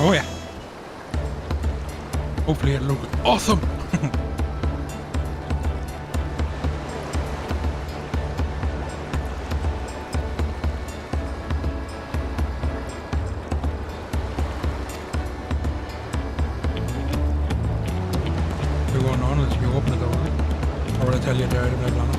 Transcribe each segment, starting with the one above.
Oh yeah. Hopefully it'll look awesome. You're going on as you open the door. Or will I tell you there to blah blah.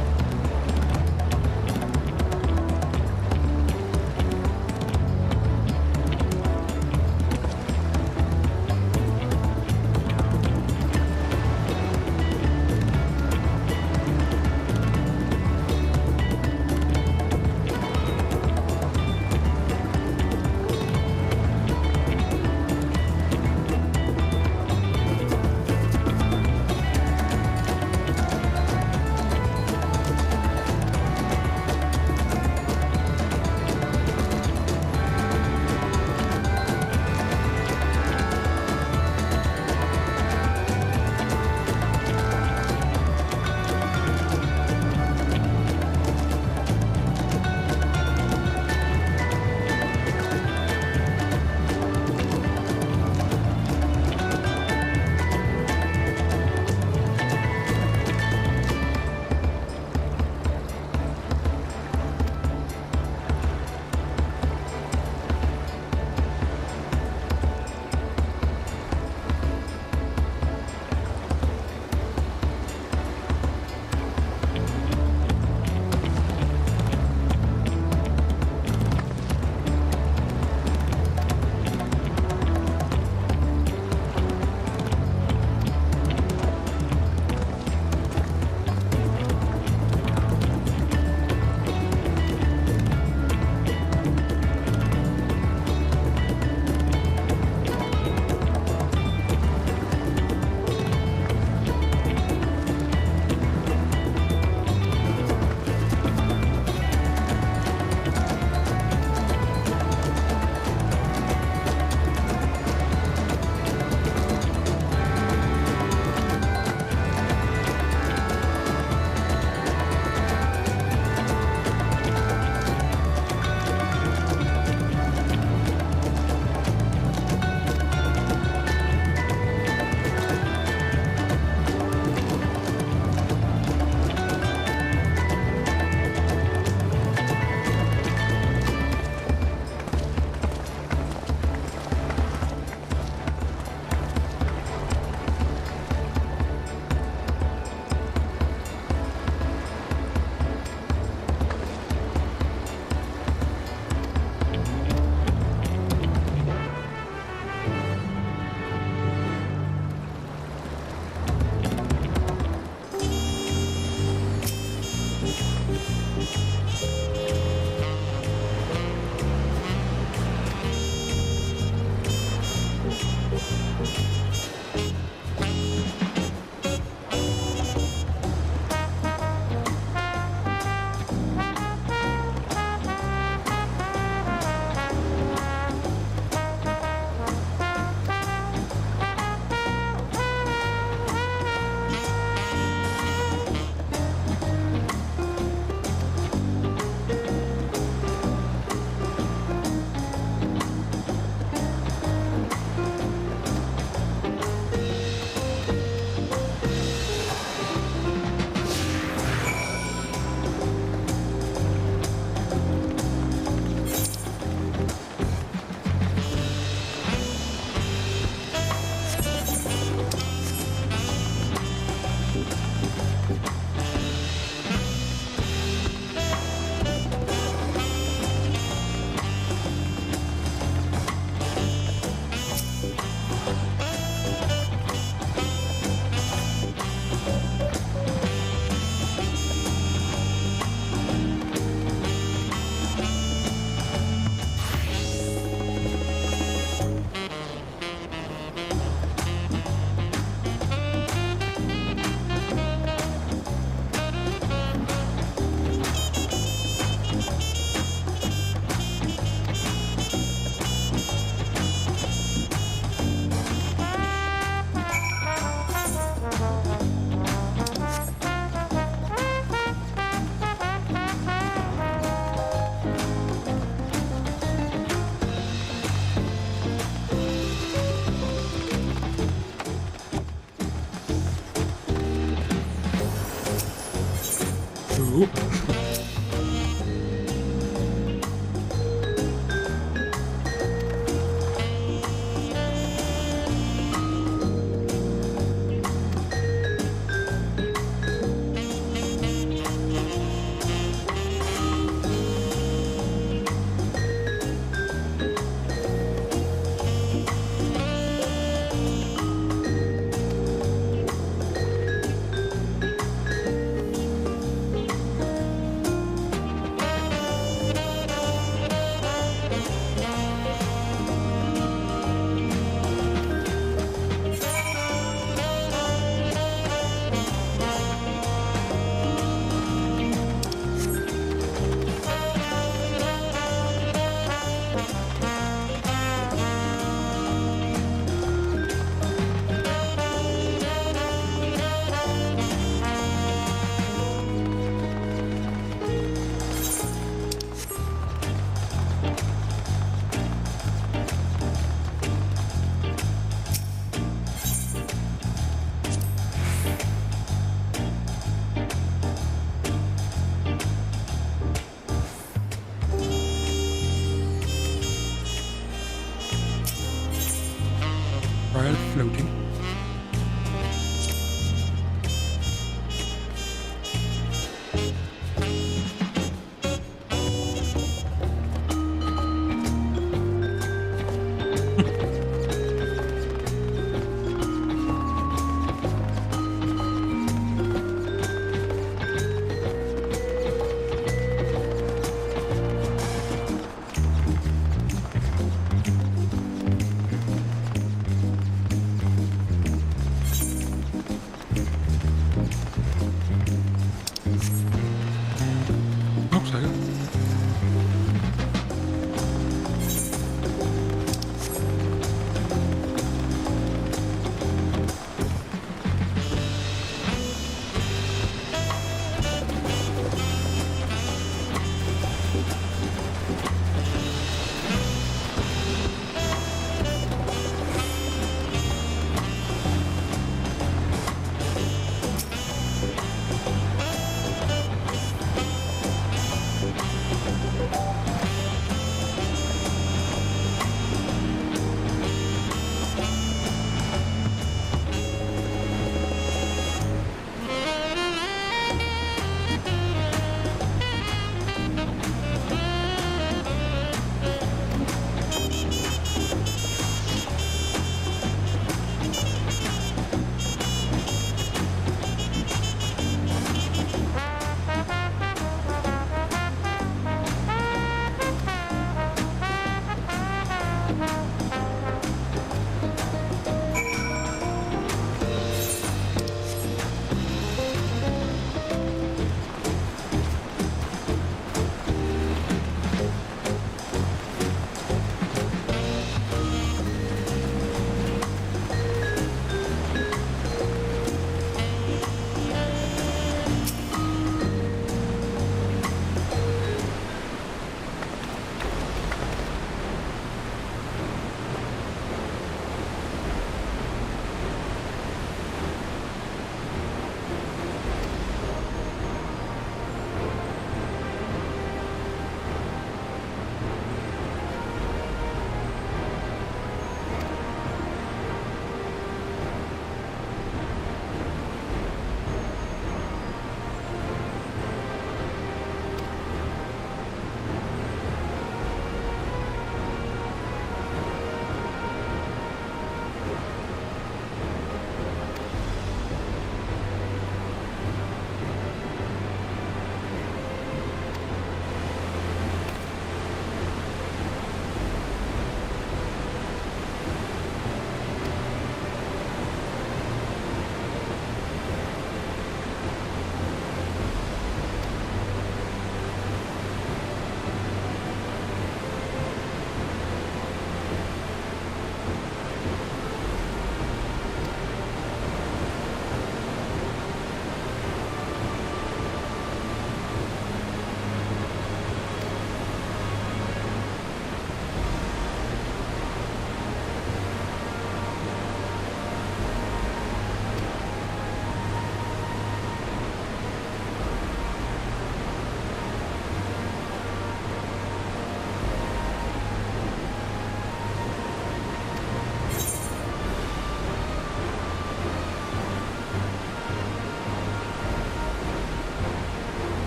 Ooh.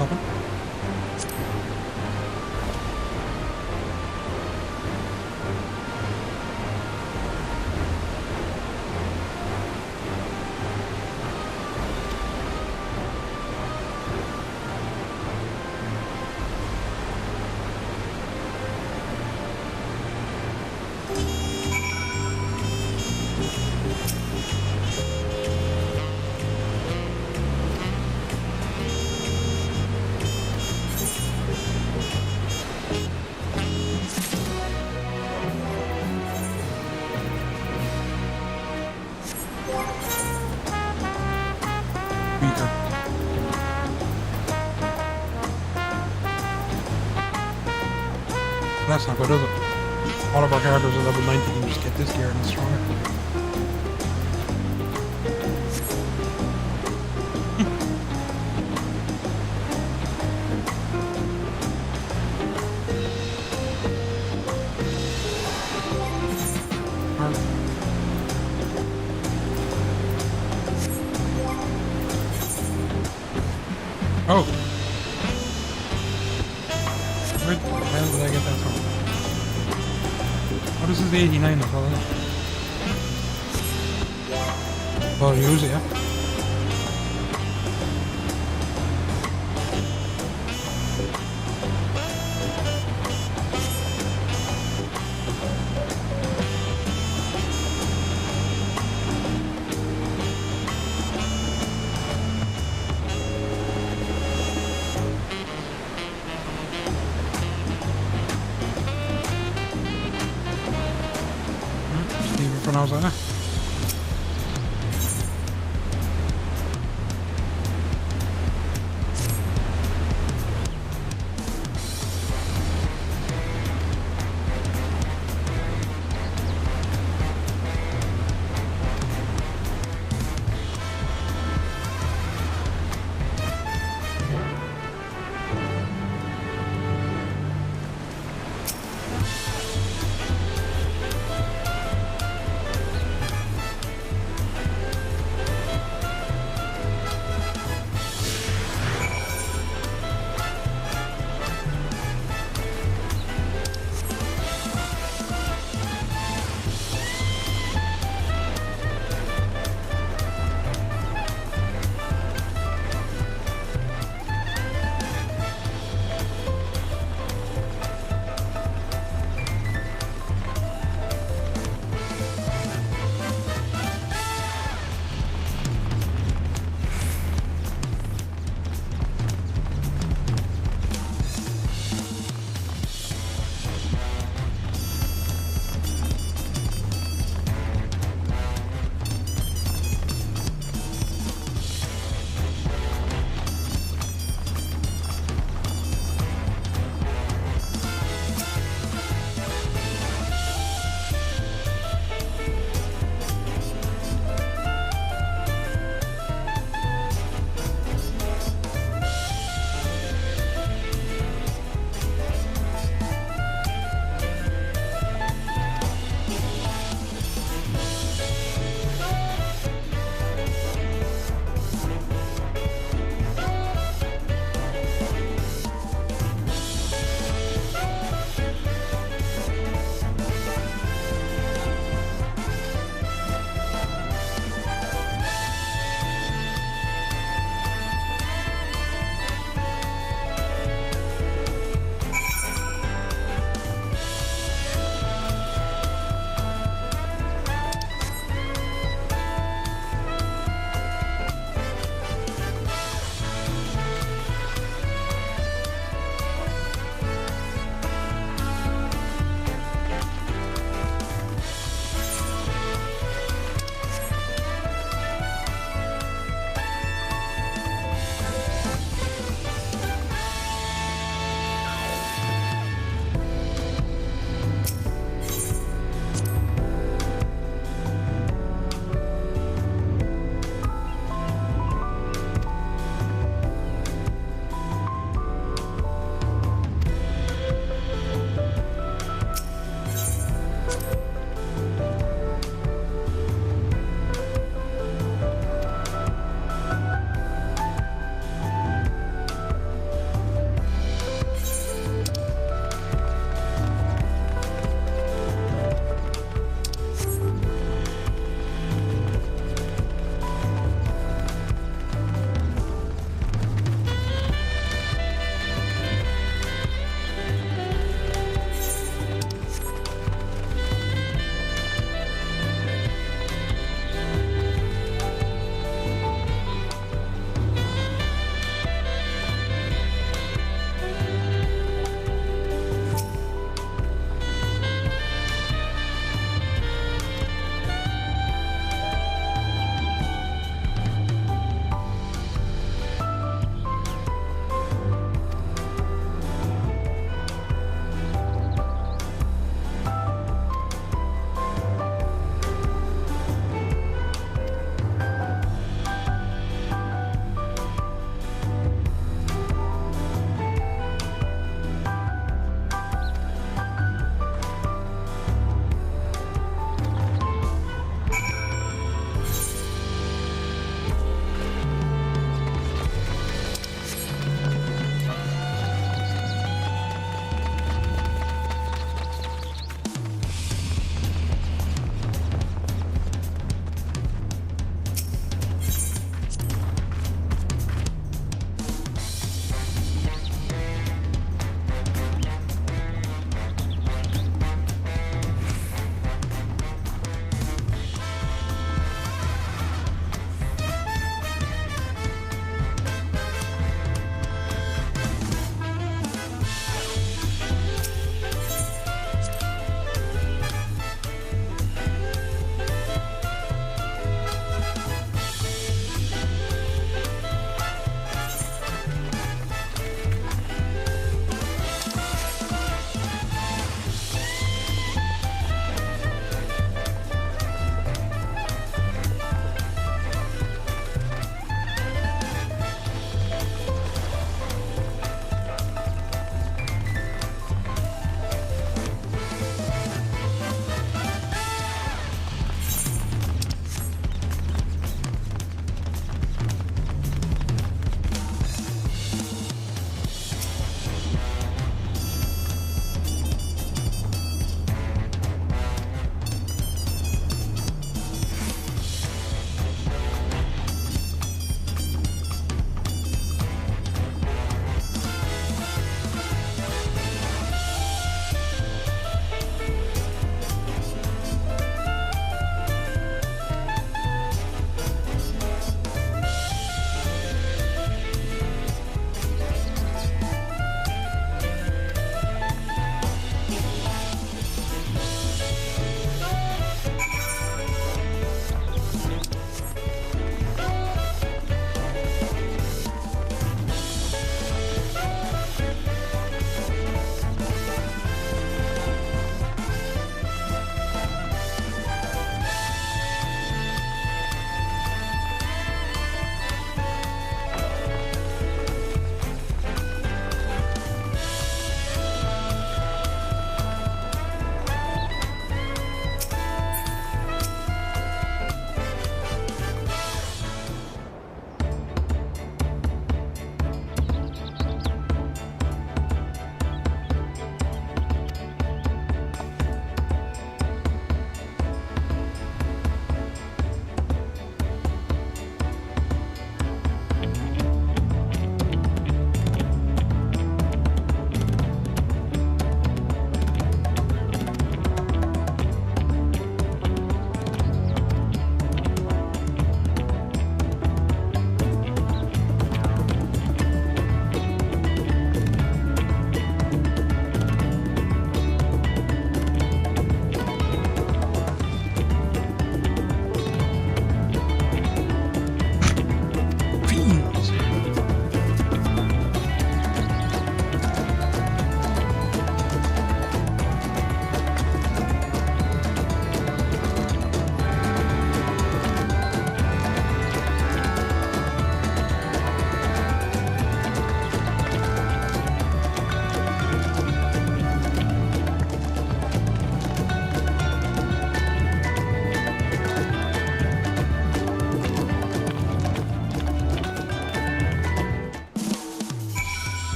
Nothing. Weaker. That's not good, is it? All of our characters are level 90, and just get this gear and it's stronger. Oh! Where the hell did I get that from? Oh, this is the 89 as well, isn't it? Well, use it, yeah. Leave it for now, Zana.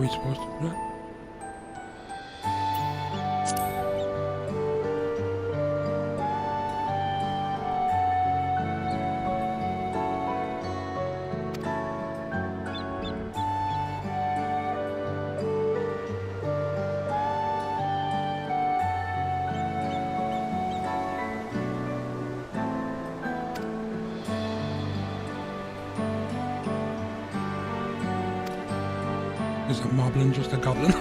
we supposed to do that? Is a moblin just a goblin?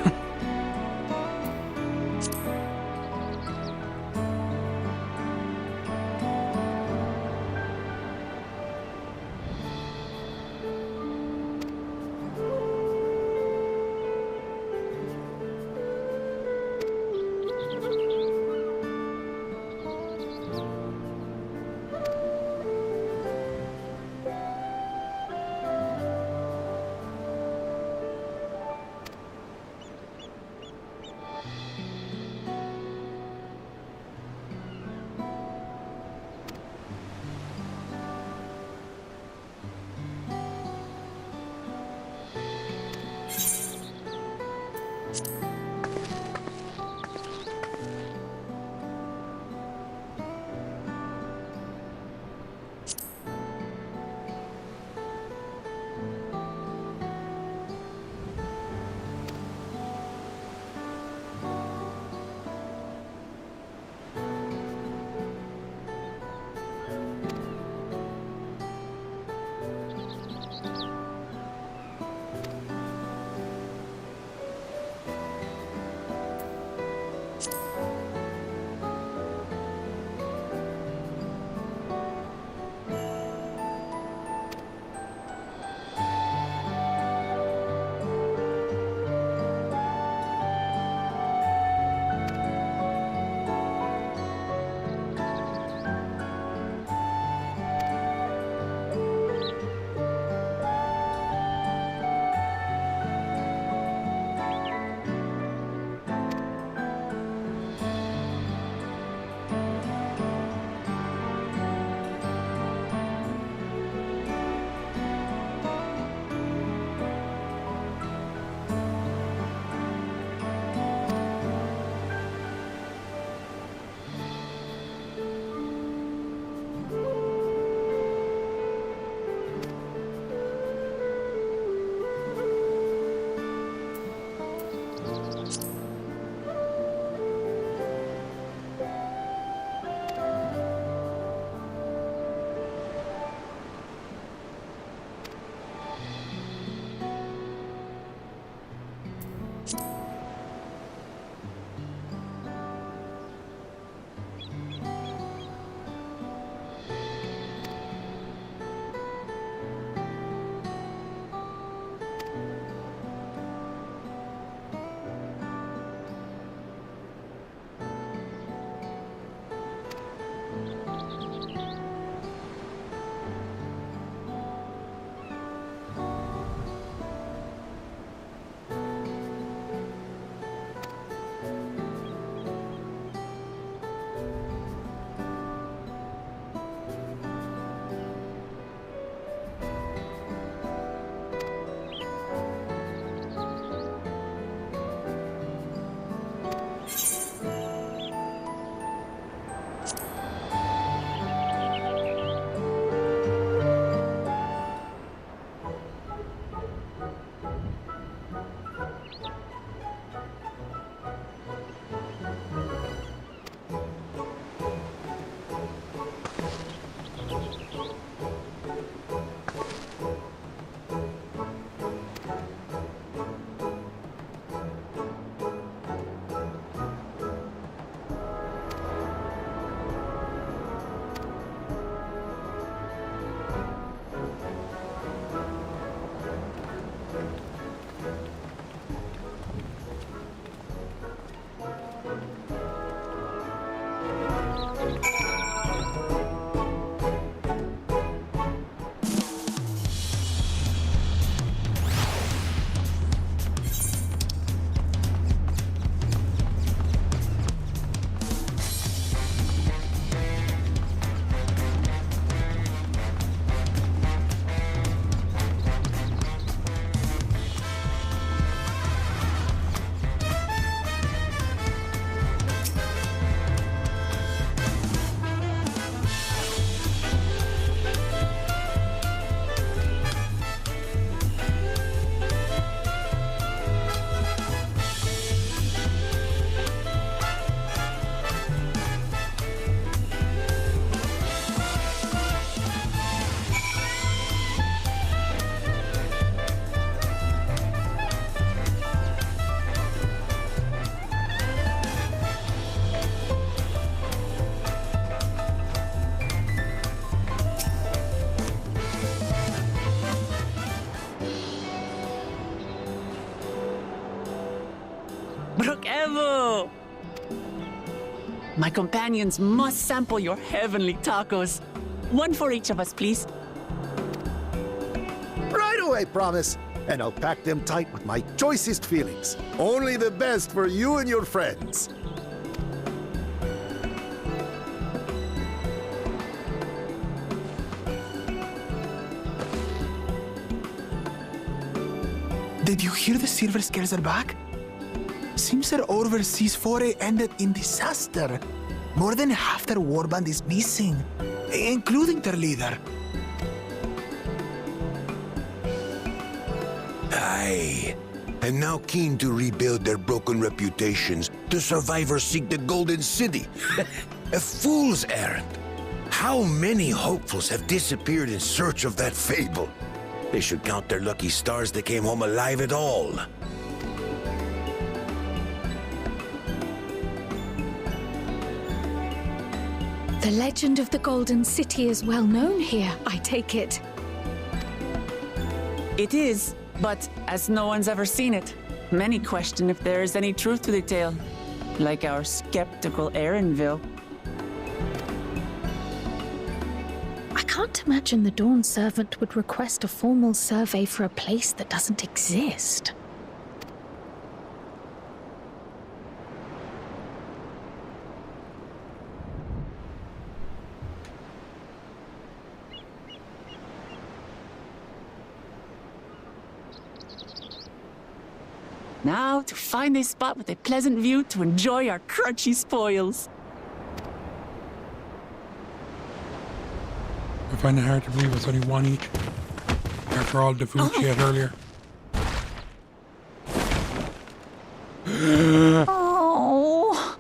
Evo! My companions must sample your heavenly tacos. One for each of us, please. Right away, promise. And I'll pack them tight with my choicest feelings. Only the best for you and your friends. Did you hear the Silver Scales are back? Seems their overseas foray ended in disaster. More than half their warband is missing, including their leader. Aye. And now keen to rebuild their broken reputations, the survivors seek the Golden City. A fool's errand. How many hopefuls have disappeared in search of that fable? They should count their lucky stars they came home alive at all. The legend of the Golden City is well known here, I take it. It is, but as no one's ever seen it, many question if there is any truth to the tale. Like our skeptical Erinville. I can't imagine the Dawn Servant would request a formal survey for a place that doesn't exist. Now to find a spot with a pleasant view to enjoy our crunchy spoils. I find it hard to believe it's only one each. After all the food she had earlier. Oh.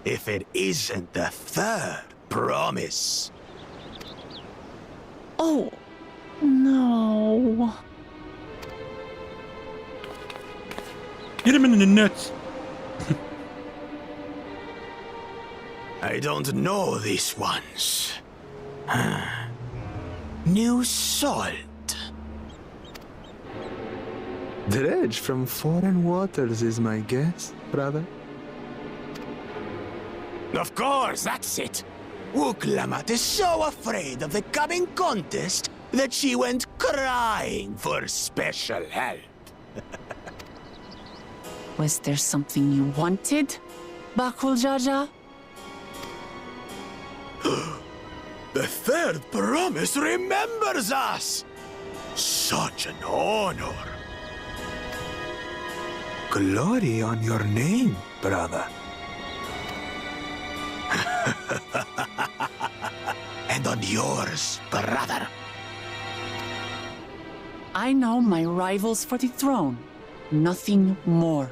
If it isn't the third promise. Oh. No. Get him in the nuts. I don't know these ones. New salt. Dredge from foreign waters is my guess, brother. Of course, that's it. Wuklamat is so afraid of the coming contest that she went crying for special help. Was there something you wanted, Bakul Jaja? The third promise remembers us! Such an honor! Glory on your name, brother. And on yours, brother. I know my rivals for the throne. Nothing more.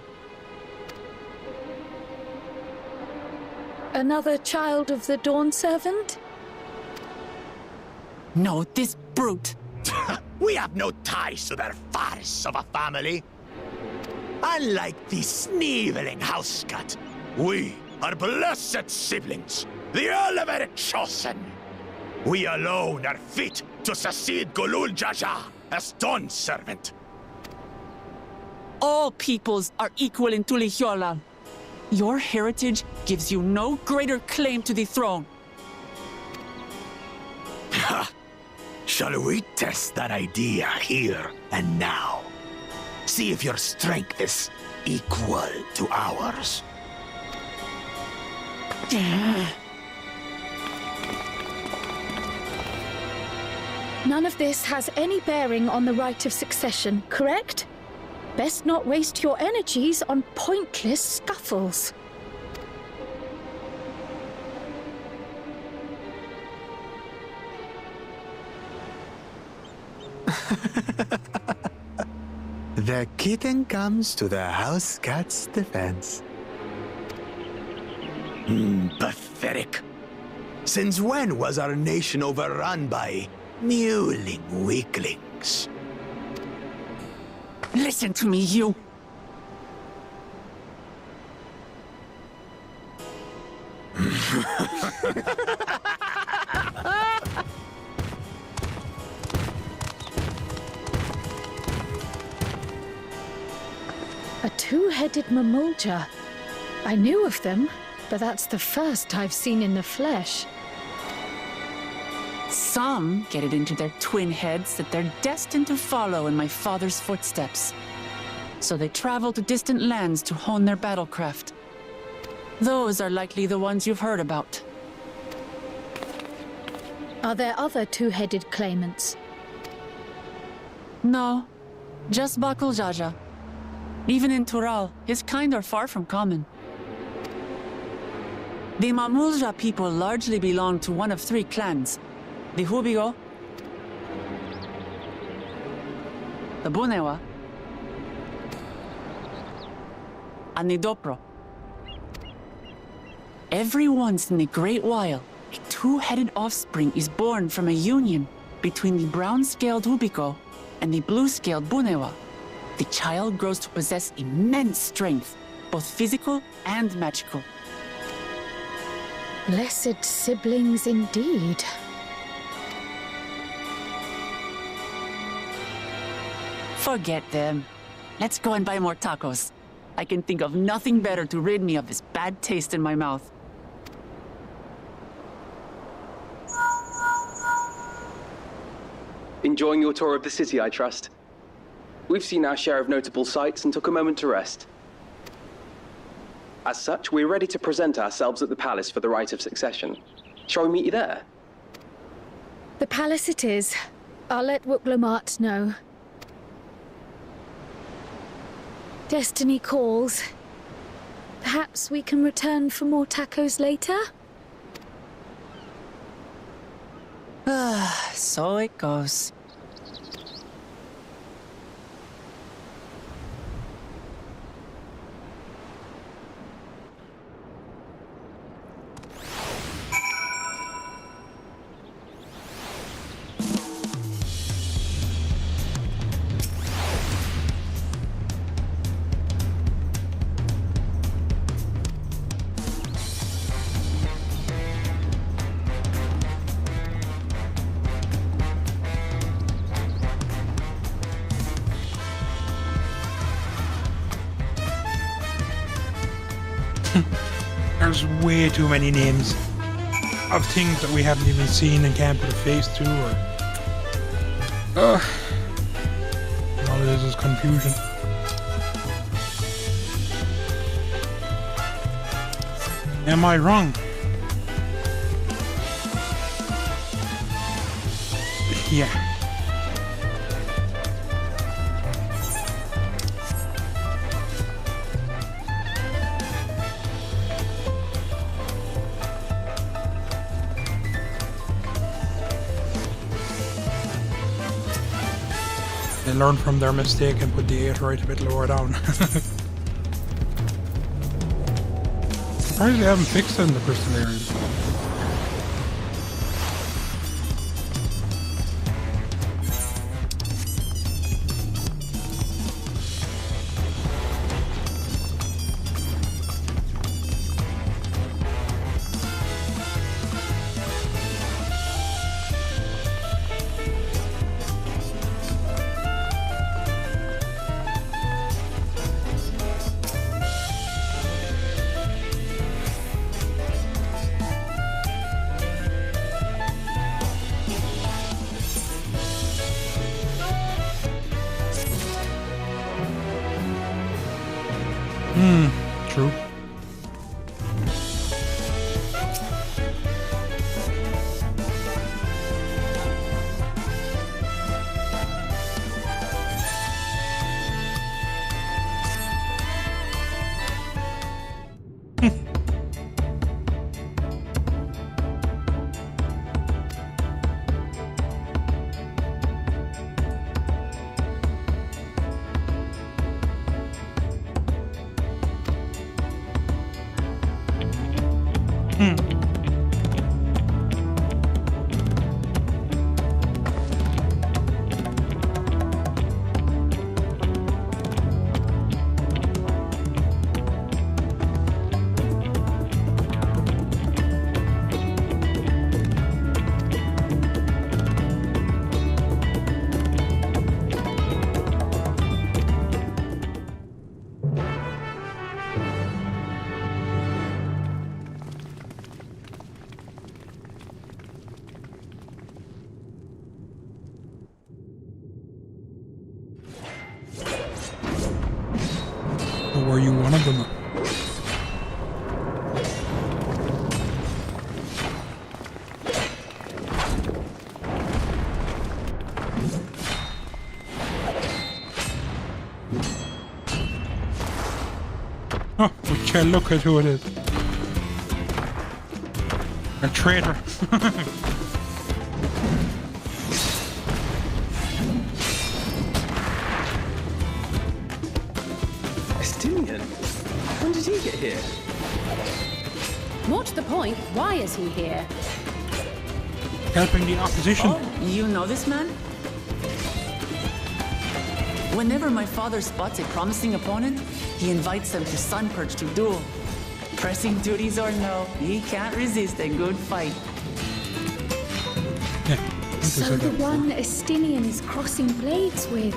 Another child of the Dawn Servant? No, this brute. We have no ties to their farce of a family. Unlike the sneevling housecut, we are blessed siblings, the elevated chosen. We alone are fit to succeed Golul Jaja as Dawn Servant. All peoples are equal in Tulihiola. Your heritage gives you no greater claim to the throne. Shall we test that idea here and now? See if your strength is equal to ours. None of this has any bearing on the right of succession, correct? Best not waste your energies on pointless scuffles. The kitten comes to the house cat's defense. Pathetic. Since when was our nation overrun by mewling weaklings? Listen to me, you. two-headed Mamulja. I knew of them, but that's the first I've seen in the flesh. Some get it into their twin heads that they're destined to follow in my father's footsteps. So they travel to distant lands to hone their battlecraft. Those are likely the ones you've heard about. Are there other two-headed claimants? No, just Bakul Jaja. Even in Tural, his kind are far from common. The Mamulja people largely belong to one of three clans. The Hubigo, the Bunewa, and the Dopro. Every once in a great while, a two-headed offspring is born from a union between the brown-scaled Hubigo and the blue-scaled Bunewa. The child grows to possess immense strength, both physical and magical. Blessed siblings indeed. Forget them. Let's go and buy more tacos. I can think of nothing better to rid me of this bad taste in my mouth. Enjoying your tour of the city, I trust. We've seen our share of notable sights and took a moment to rest. As such, we're ready to present ourselves at the palace for the rite of succession. Shall we meet you there? The palace it is. I'll let Wuklamart know. Destiny calls. Perhaps we can return for more tacos later? So it goes. There's way too many names of things that we haven't even seen and can't put a face to, or... all it is confusion. Am I wrong? Yeah. They learn from their mistake and put the 8 right a bit lower down. Surprised they haven't fixed it in the crystal area. True. were you one of them? Oh, okay, look at who it is. A traitor. Estinian? When did he get here? More to the point, why is he here? Helping the opposition. Oh, you know this man? Whenever my father spots a promising opponent, he invites them to Sunperch to duel. Pressing duties or no, he can't resist a good fight. Yeah, I think I So said the that. one Estinian is crossing blades with.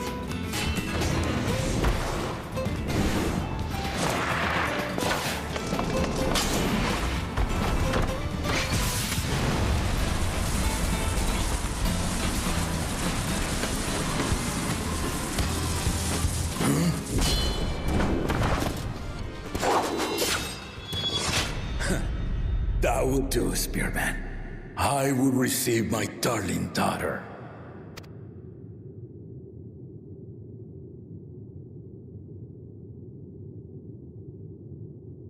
That would do, Spearman. I would receive my darling daughter.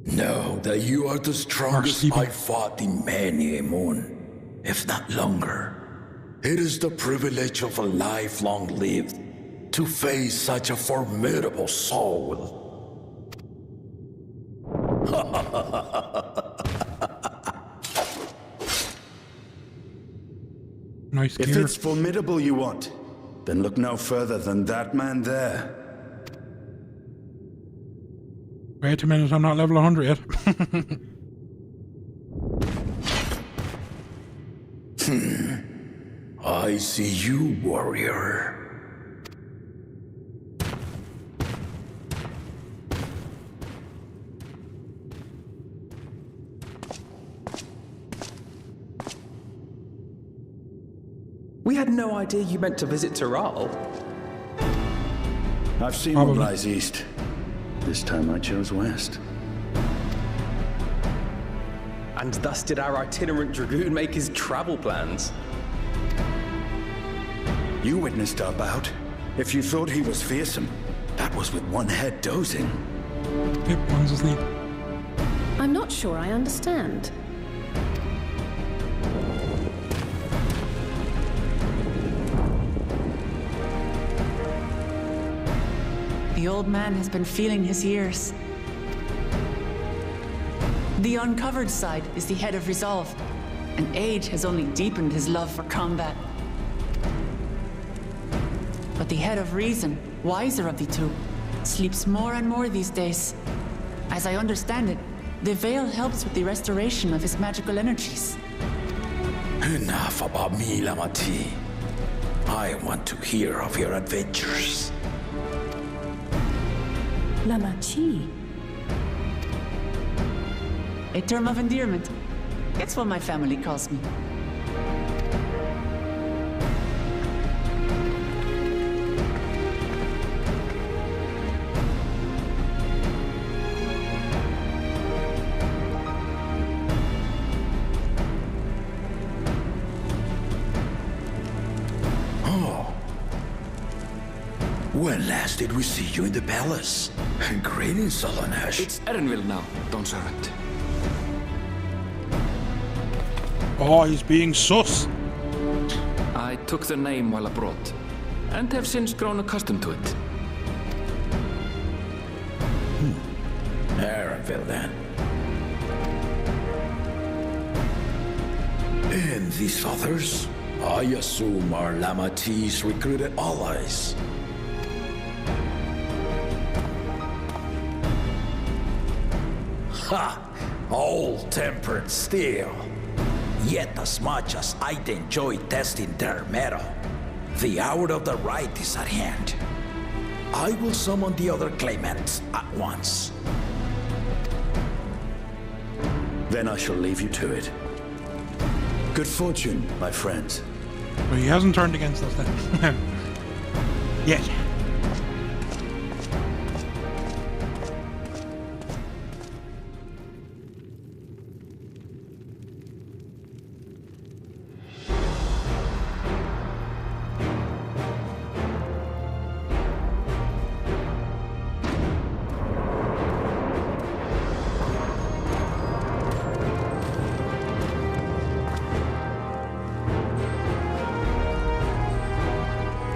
Know that you are the strongest Marcy. I fought in many a moon, if not longer. It is the privilege of a life long lived to face such a formidable soul. Nice If gear. it's formidable you want, then look no further than that man there. Wait a minute, I'm not level 100 yet. I see you, warrior. We had no idea you meant to visit Tyrol. I've seen Probably. what lies east. This time I chose west. And thus did our itinerant dragoon make his travel plans. You witnessed our bout. If you thought he was fearsome, that was with one head dozing. Yep, one's asleep. I'm not sure I understand. The old man has been feeling his years. The uncovered side is the head of resolve, and age has only deepened his love for combat. But the head of reason, wiser of the two, sleeps more and more these days. As I understand it, the veil helps with the restoration of his magical energies. Enough about me, Lamati. I want to hear of your adventures. Lamachi. A term of endearment. It's what my family calls me. When last did we see you in the palace? Greetings, Solonesh. It's Erenville now, Dawn Servant. Oh, he's being sus. I took the name while abroad, and have since grown accustomed to it. Erenville, then. And these others? I assume are Lamati's recruited allies. Ha! Old-tempered steel. Yet as much as I'd enjoy testing their metal, the hour of the right is at hand. I will summon the other claimants at once. Then I shall leave you to it. Good fortune, my friends. But he hasn't turned against us then. Yet.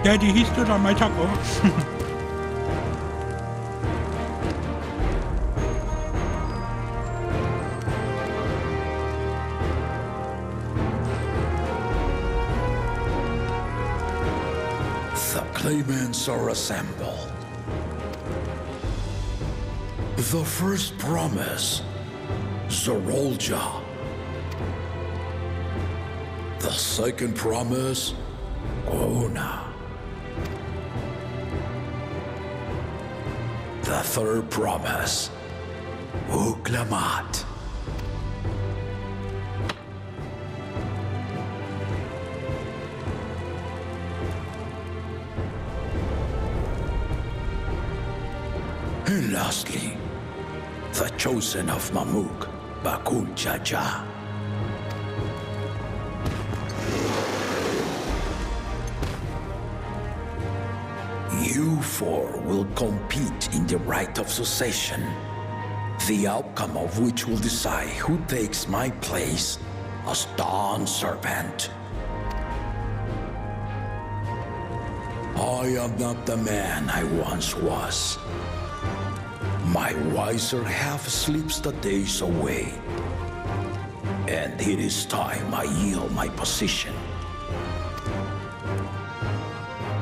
Daddy, he stood on my taco. The claimants are assembled. The first promise, Zorolja. The second promise, Ona. The third promise, Uklamat. And lastly, the chosen of Mamuk, Bakul Jaja. You four will compete in the rite of succession, the outcome of which will decide who takes my place as Dawn Servant. I am not the man I once was. My wiser half sleeps the days away, and it is time I yield my position.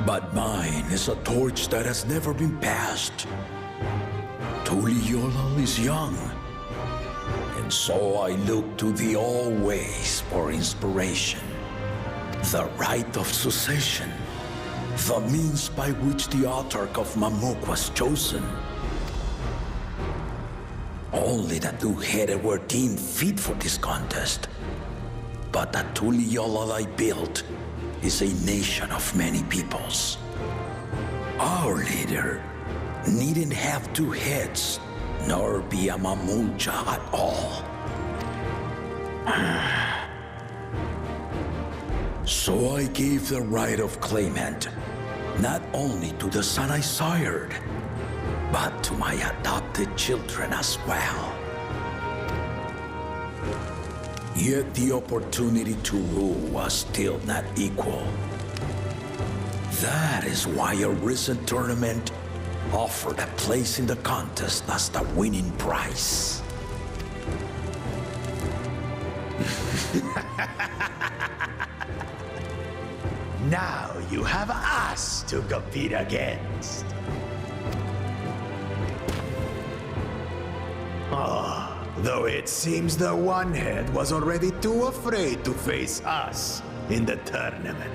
But mine is a torch that has never been passed. Tuliyola is young, and so I look to the always for inspiration. The rite of succession, the means by which the autarch of Mamuk was chosen. Only the two-headed were deemed fit for this contest. But the Tuliyola I built is a nation of many peoples. Our leader needn't have two heads, nor be a Mamulja at all. So I gave the right of claimant, not only to the son I sired, but to my adopted children as well. Yet the opportunity to rule was still not equal. That is why a recent tournament offered a place in the contest as the winning prize. Now you have us to compete against. Though it seems the one-head was already too afraid to face us in the tournament.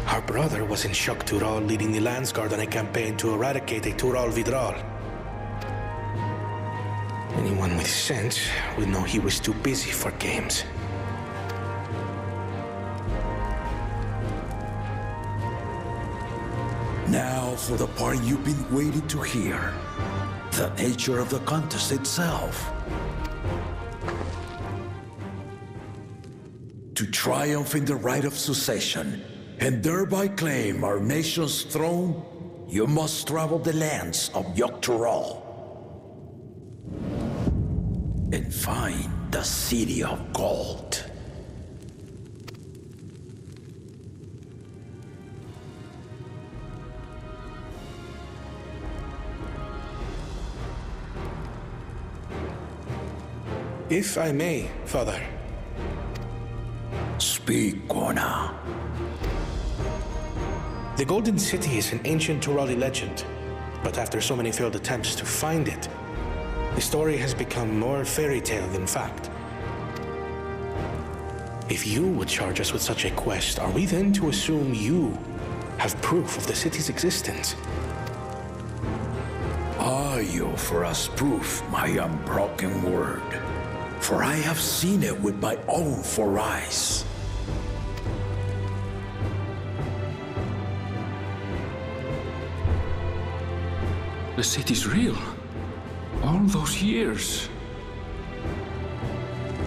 Our brother was in Shock Tural leading the Landsguard on a campaign to eradicate a Tural Vidral. Anyone with sense would know he was too busy for games. Now for the part you've been waiting to hear. The nature of the contest itself. To triumph in the right of succession, and thereby claim our nation's throne, you must travel the lands of Yogg-Tural and find the City of Gold. If I may, Father. Speak, Gona. The Golden City is an ancient Turali legend, but after so many failed attempts to find it, the story has become more fairy tale than fact. If you would charge us with such a quest, are we then to assume you have proof of the city's existence? I offer as proof my unbroken word, for I have seen it with my own 4 eyes. The city's real. All those years.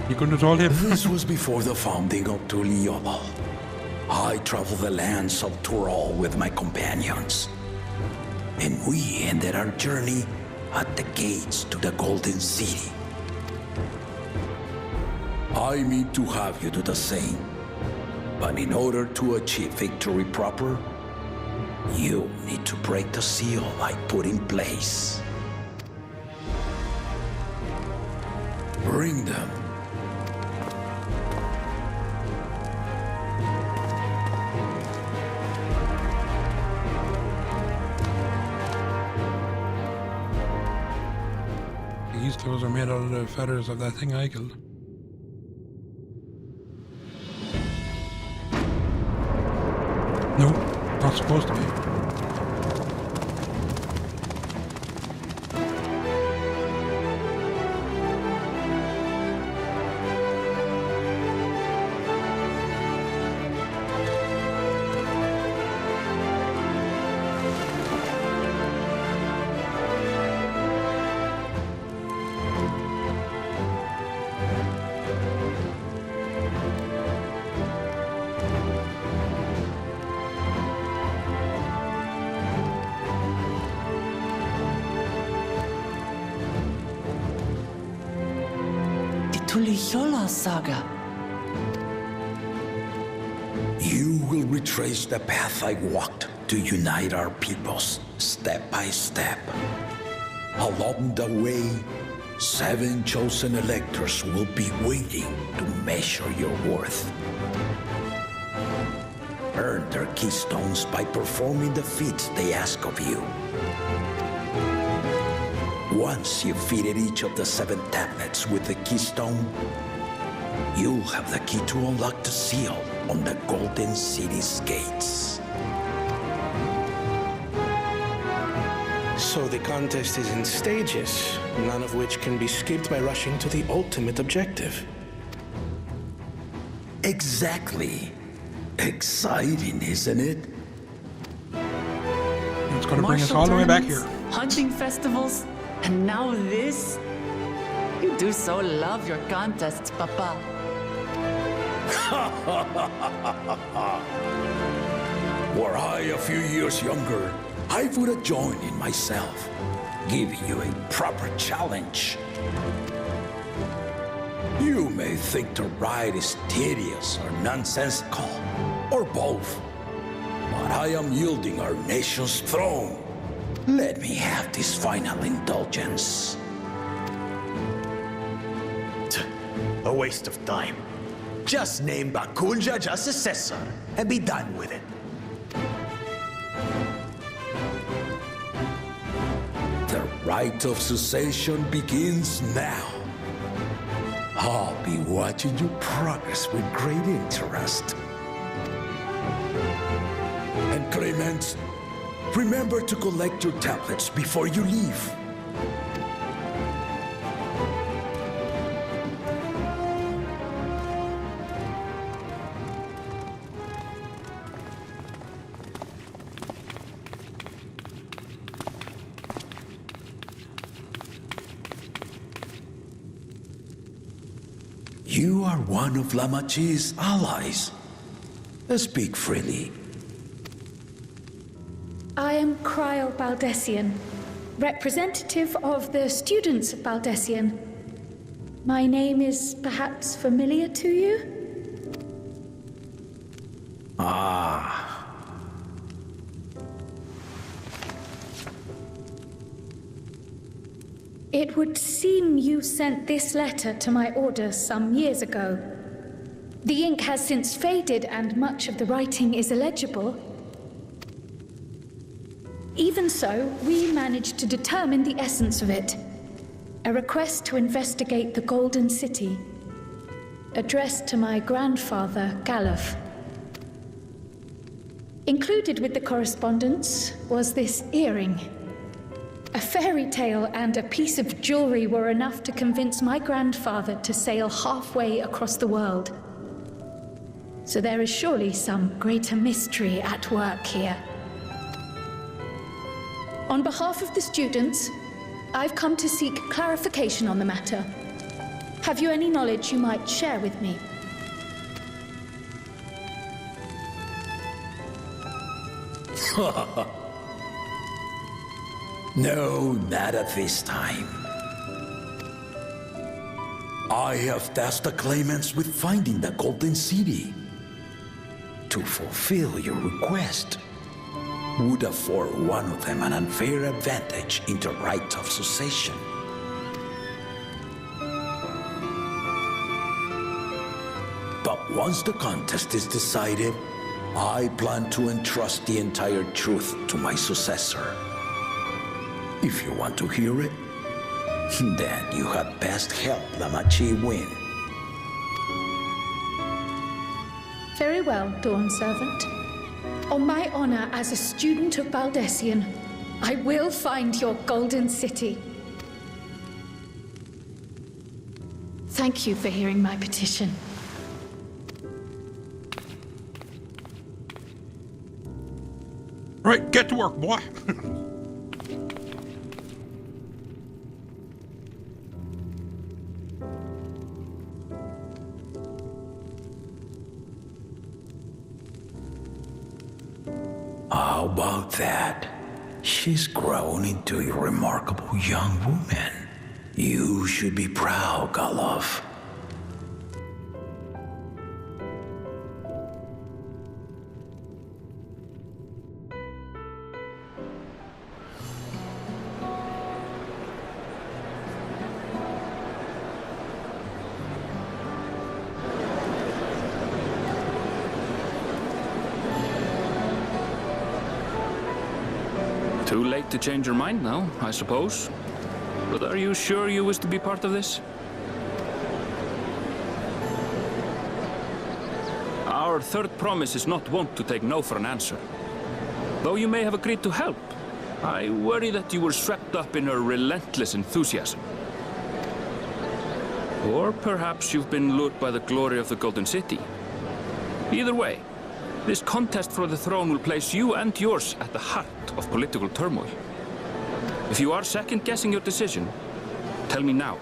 You couldn't all have. This was before the founding of Tuliyola. I traveled the lands of Tural with my companions. And we ended our journey at the gates to the Golden City. I mean to have you do the same. But in order to achieve victory proper, you need to break the seal I put in place. Bring them. These clothes are made out of the feathers of that thing I killed. No, not supposed to be. Tuliyola saga. You will retrace the path I walked to unite our peoples, step by step. Along the way, 7 chosen electors will be waiting to measure your worth. Earn their keystones by performing the feats they ask of you. Once you've fitted each of the 7 tablets with the keystone, you'll have the key to unlock the seal on the Golden City's gates. So the contest is in stages, none of which can be skipped by rushing to the ultimate objective. Exactly. Exciting, isn't it? It's gonna bring us all the way back here. Hunting festivals, and now this? You do so love your contests, Papa. Were I a few years younger, I would have joined in myself, giving you a proper challenge. You may think the ride is tedious or nonsensical, or both, but I am yielding our nation's throne. Let me have this final indulgence. A waste of time. Just name Bakunja as successor and be done with it. The rite of succession begins now. I'll be watching your progress with great interest. And Clement, remember to collect your tablets before you leave. You are one of Lamachi's allies. Speak freely. I am Cryle Baldessian, representative of the students of Baldessian. My name is perhaps familiar to you? Ah. It would seem you sent this letter to my order some years ago. The ink has since faded and much of the writing is illegible. Even so, we managed to determine the essence of it. A request to investigate the Golden City, addressed to my grandfather, Galuf. Included with the correspondence was this earring. A fairy tale and a piece of jewelry were enough to convince my grandfather to sail halfway across the world. So there is surely some greater mystery at work here. On behalf of the students, I've come to seek clarification on the matter. Have you any knowledge you might share with me? No, not at this time. I have tasked the claimants with finding the Golden City. To fulfill your request, would afford one of them an unfair advantage in the right of succession. But once the contest is decided, I plan to entrust the entire truth to my successor. If you want to hear it, then you had best help Lamachi win. Very well, Dawn Servant. On my honor as a student of Baldessian, I will find your Golden City. Thank you for hearing my petition. Right, get to work, boy. How about that? She's grown into a remarkable young woman. You should be proud, Galov. Too late to change your mind now, I suppose. But are you sure you wish to be part of this? Our third promise is not wont to take no for an answer. Though you may have agreed to help, I worry that you were swept up in her relentless enthusiasm. Or perhaps you've been lured by the glory of the Golden City. Either way, this contest for the throne will place you and yours at the heart of political turmoil. If you are second-guessing your decision, tell me now.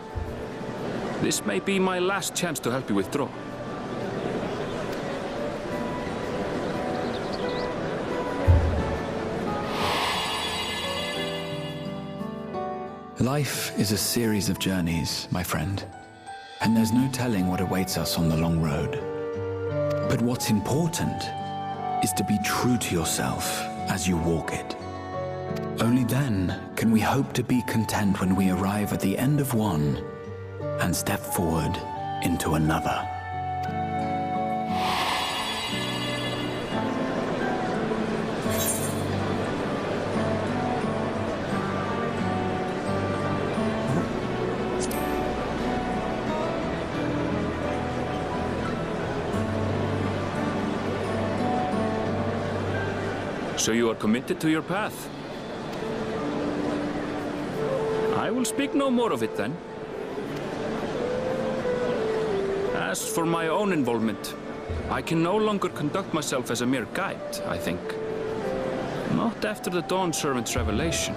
This may be my last chance to help you withdraw. Life is a series of journeys, my friend. And there's no telling what awaits us on the long road. But what's important is to be true to yourself as you walk it. Only then can we hope to be content when we arrive at the end of one and step forward into another. So you are committed to your path? I will speak no more of it then. As for my own involvement, I can no longer conduct myself as a mere guide, I think. Not after the Dawn Servant's revelation.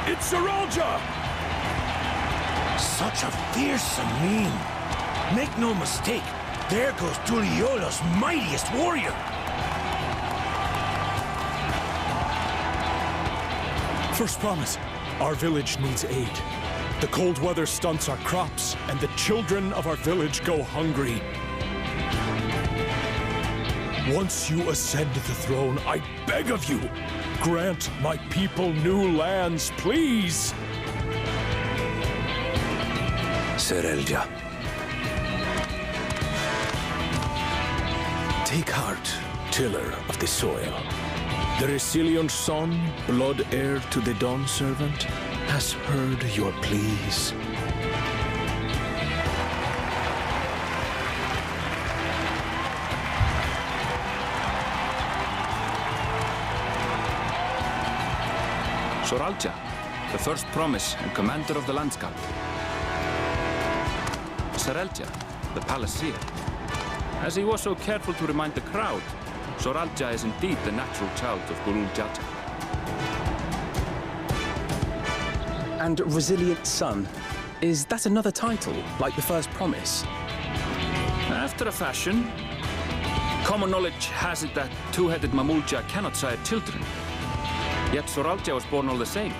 It's Saralja! Such a fearsome mien. Make no mistake, there goes Tuliola's mightiest warrior. First promise, our village needs aid. The cold weather stunts our crops, and the children of our village go hungry. Once you ascend the throne, I beg of you, grant my people new lands, please! Serelja. Take heart, tiller of the soil. The resilient son, blood heir to the Dawn Servant, has heard your pleas. Soralja, the first promise and commander of the landscape. Serelja, the palaceer. As he was so careful to remind the crowd, Soralja is indeed the natural child of Gurul Jaja. And resilient son. Is that another title, like the first promise? After a fashion. Common knowledge has it that two-headed Mamulja cannot sire children. Yet Soralja was born all the same,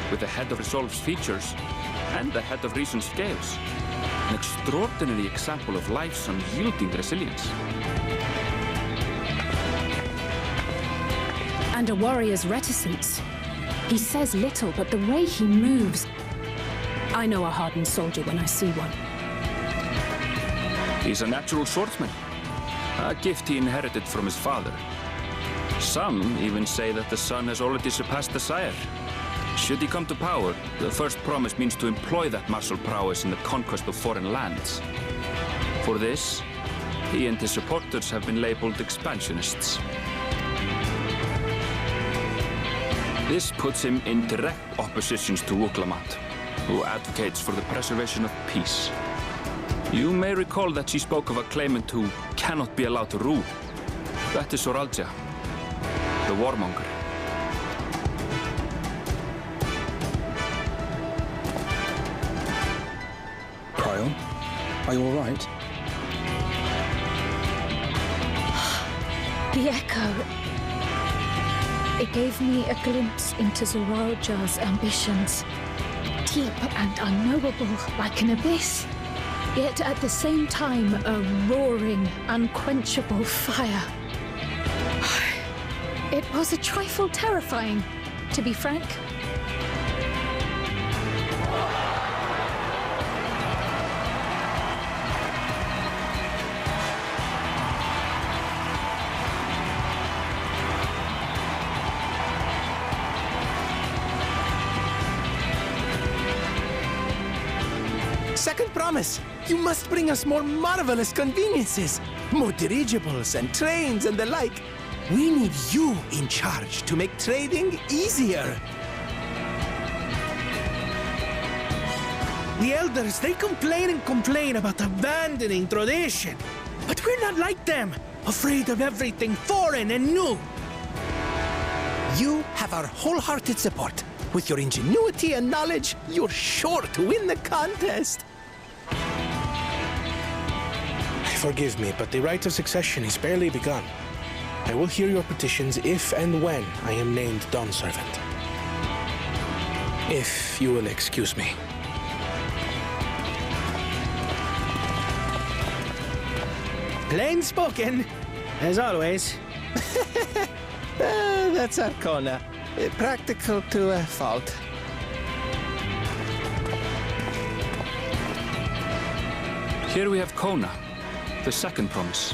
with the head of Resolve's features and the head of Reason's scales. An extraordinary example of life's unyielding resilience. And a warrior's reticence. He says little, but the way he moves... I know a hardened soldier when I see one. He's a natural swordsman. A gift he inherited from his father. Some even say that the son has already surpassed the sire. Should he come to power, the first promise means to employ that martial prowess in the conquest of foreign lands. For this, he and his supporters have been labeled expansionists. This puts him in direct opposition to Wuklamat, who advocates for the preservation of peace. You may recall that she spoke of a claimant who cannot be allowed to rule. That is Soralja, the warmonger. Prion, are you all right? The echo. It gave me a glimpse into Zoralja's ambitions. Deep and unknowable, like an abyss. Yet at the same time, a roaring, unquenchable fire. It was a trifle terrifying, to be frank. Second promise! You must bring us more marvelous conveniences! More dirigibles and trains and the like. We need you in charge to make trading easier. The elders, they complain and complain about abandoning tradition. But we're not like them, afraid of everything foreign and new. You have our wholehearted support. With your ingenuity and knowledge, you're sure to win the contest. Forgive me, but the rite of succession is barely begun. I will hear your petitions if and when I am named Dawnservant. If you will excuse me. Plain spoken, as always. That's Arcona. Practical to a fault. Here we have Kona, the second promise,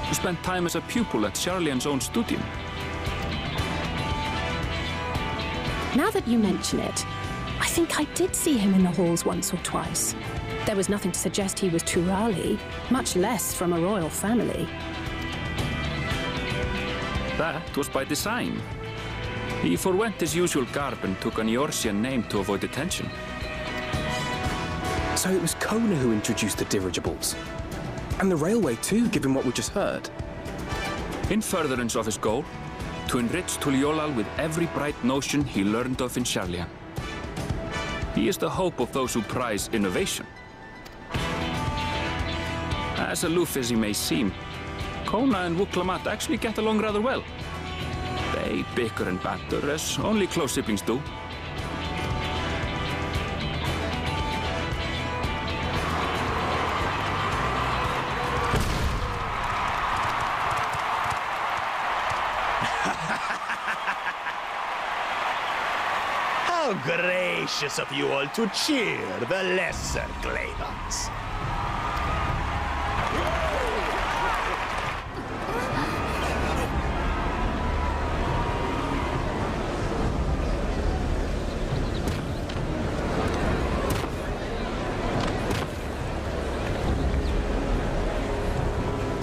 who spent time as a pupil at Charlian's own studium. Now that you mention it, I think I did see him in the halls once or twice. There was nothing to suggest he was Turali, much less from a royal family. That was by design. He forwent his usual garb and took an Eorzean name to avoid attention. So it was Kona who introduced the dirigibles. And the railway too, given what we just heard. In furtherance of his goal, to enrich Tuliolal with every bright notion he learned of in Charlian. He is the hope of those who prize innovation. As aloof as he may seem, Kona and Wuklamat actually get along rather well. They bicker and banter as only close siblings do. How gracious of you all to cheer the lesser Glavans.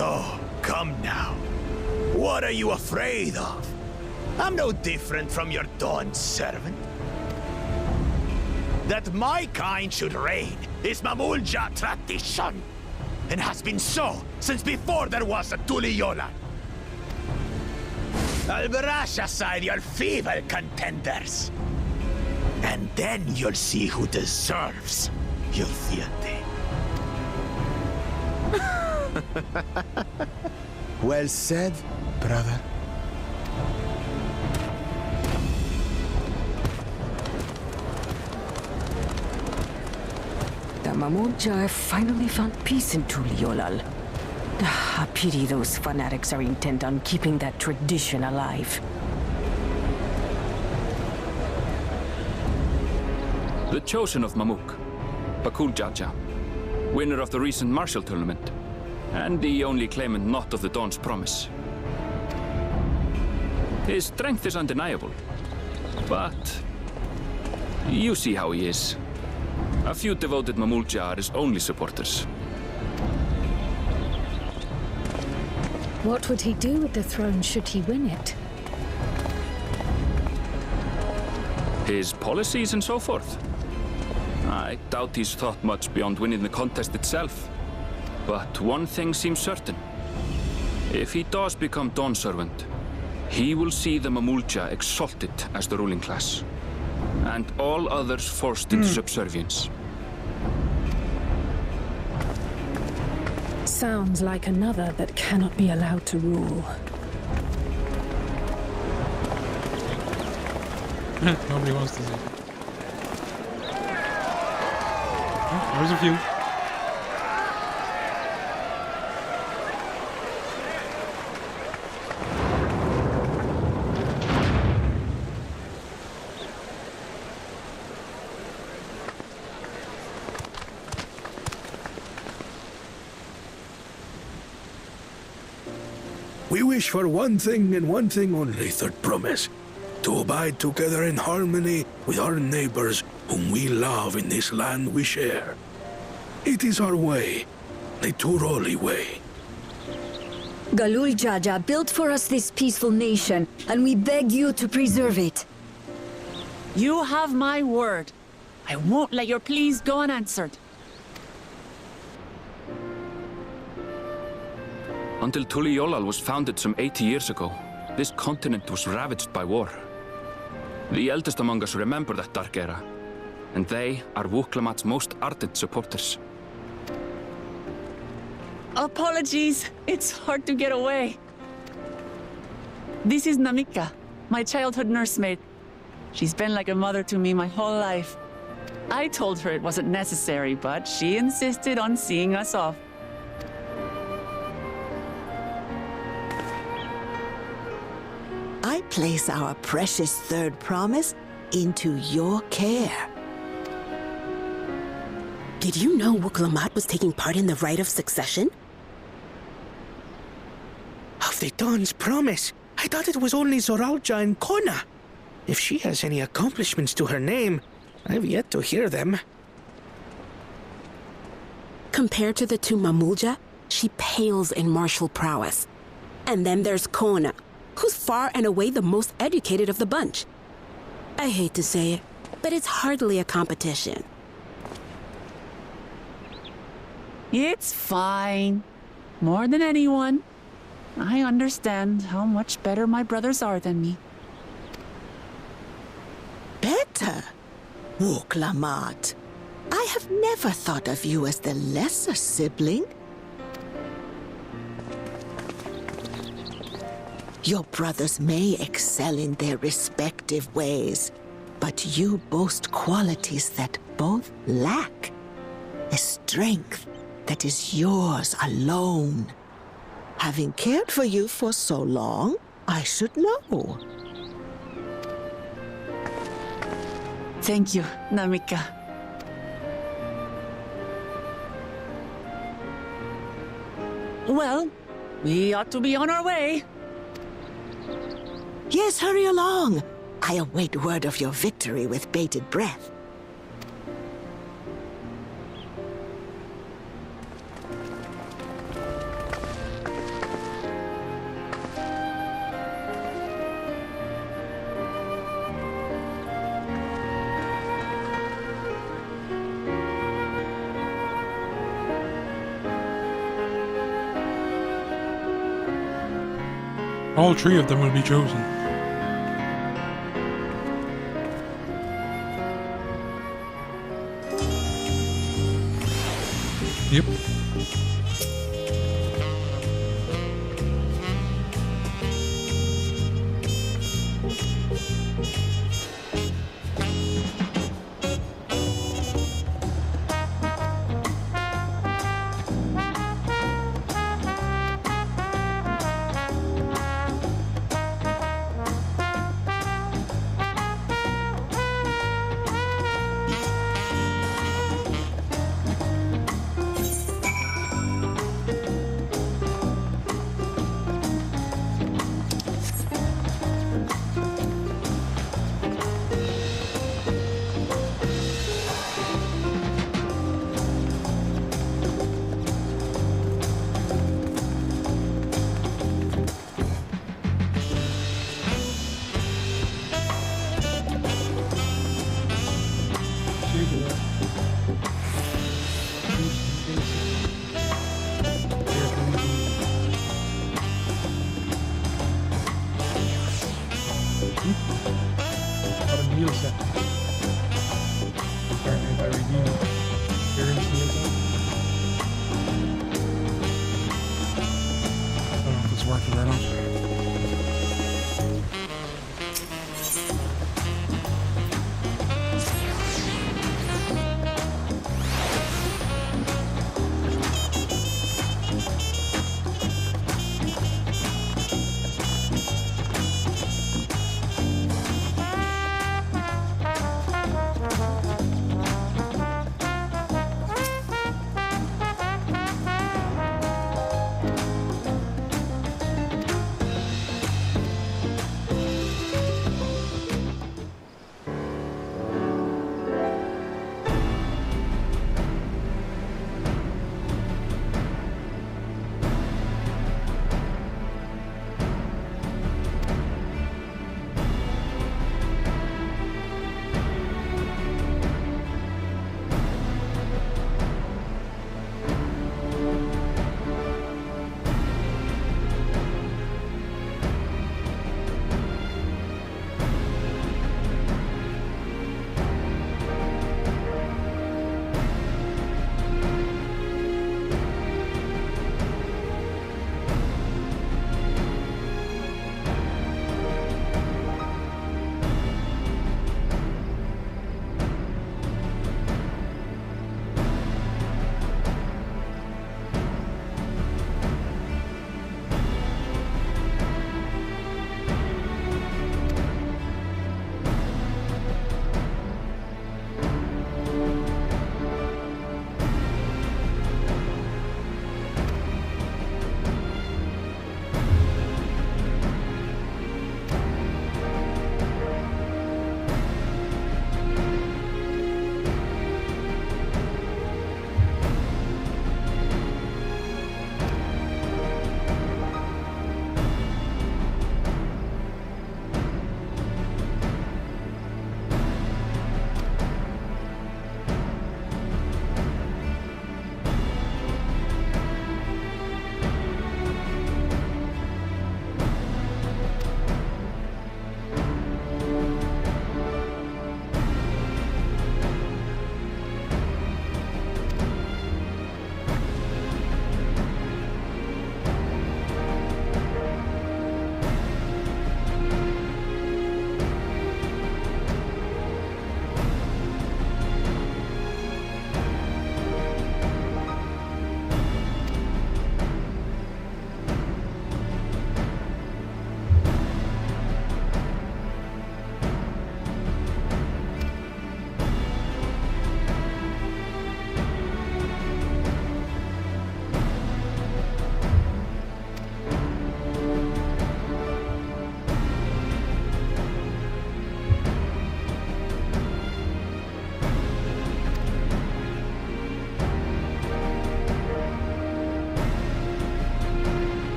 Oh, come now. What are you afraid of? I'm no different from your Dawn servant. That my kind should reign is Mamulja tradition, and has been so since before there was a Tuliyola. I'll brush aside your feeble contenders, and then you'll see who deserves your theate. Well said, brother. The Mamulja finally found peace in Tuliolal. I pity those fanatics are intent on keeping that tradition alive. The chosen of Mamuk, Bakul Jaja, winner of the recent martial tournament, and the only claimant not of the Dawn's promise. His strength is undeniable, but you see how he is. A few devoted Mamulja are his only supporters. What would he do with the throne should he win it? His policies and so forth. I doubt he's thought much beyond winning the contest itself. But one thing seems certain. If he does become Dawn Servant, he will see the Mamulja exalted as the ruling class, and all others forced into subservience. Sounds like another that cannot be allowed to rule. Nobody wants to see. Oh, there's a few. We wish for one thing and one thing only, Third Promise. To abide together in harmony with our neighbors whom we love in this land we share. It is our way, the Turoli way. Galul Jaja built for us this peaceful nation, and we beg you to preserve it. You have my word. I won't let your pleas go unanswered. Until Tuliolal was founded some 80 years ago, this continent was ravaged by war. The eldest among us remember that dark era, and they are Wuklamat's most ardent supporters. Apologies, it's hard to get away. This is Namika, my childhood nursemaid. She's been like a mother to me my whole life. I told her it wasn't necessary, but she insisted on seeing us off. I place our precious Third Promise into your care. Did you know Wuklamat was taking part in the rite of succession? Of the Dawn's Promise? I thought it was only Zoralja and Kona. If she has any accomplishments to her name, I've yet to hear them. Compared to the two Mamulja, she pales in martial prowess. And then there's Kona, who's far and away the most educated of the bunch. I hate to say it, but it's hardly a competition. It's fine. More than anyone. I understand how much better my brothers are than me. Better? Wuklamat, I have never thought of you as the lesser sibling. Your brothers may excel in their respective ways, but you boast qualities that both lack. A strength that is yours alone. Having cared for you for so long, I should know. Thank you, Namika. Well, we ought to be on our way. Yes, hurry along. I await word of your victory with bated breath. All three of them will be chosen. Yep. Got a meal set. Apparently if I redeem Baron's meal set. I don't know if it's worth it or not.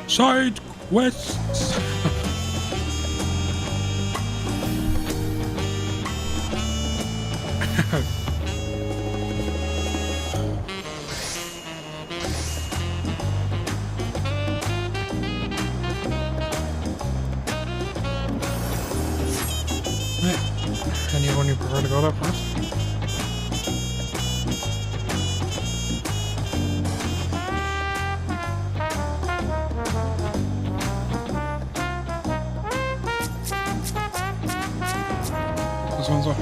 Side quests. Anyone you prefer to go there first? This one's up.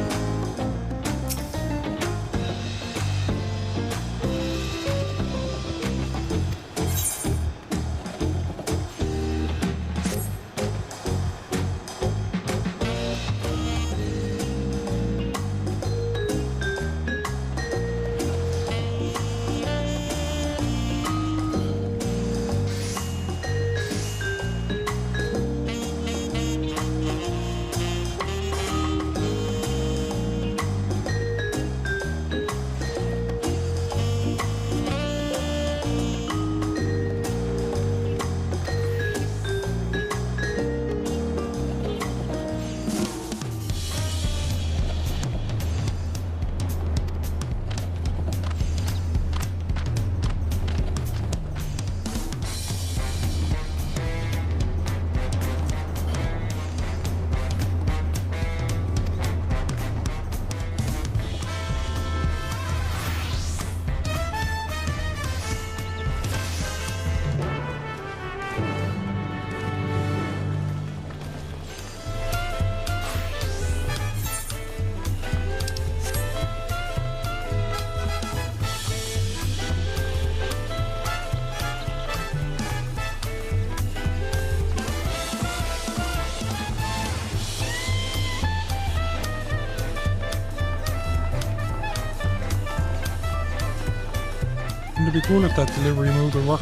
It'd be cool if that delivery mode would work.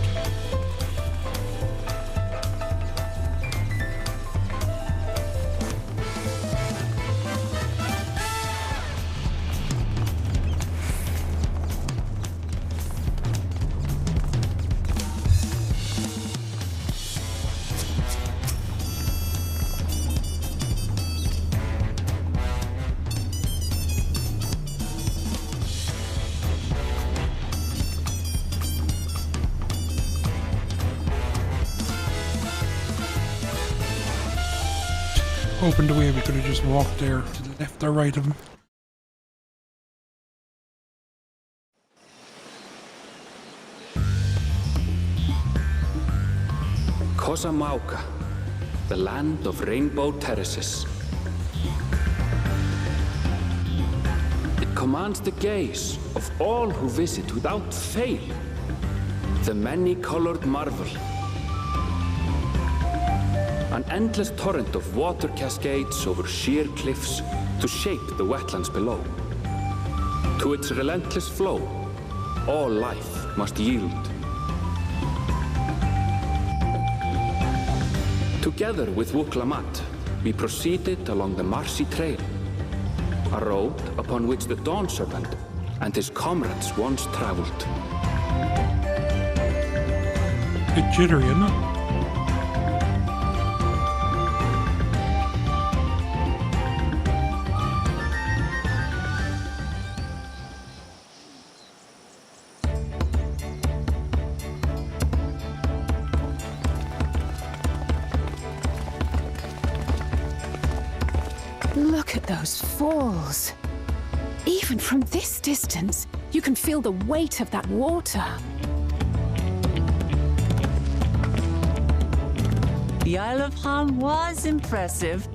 Opened the way, we could have just walked there to the left or right of him. Kosamauka, the land of rainbow terraces. It commands the gaze of all who visit without fail. The many-colored marvel. An endless torrent of water cascades over sheer cliffs to shape the wetlands below. To its relentless flow, all life must yield. Together with Wuklamat, we proceeded along the marshy trail, a road upon which the Dawn Serpent and his comrades once traveled. Bit jittery, isn't it? Look at those falls. Even from this distance, you can feel the weight of that water. The Isle of Ham was impressive,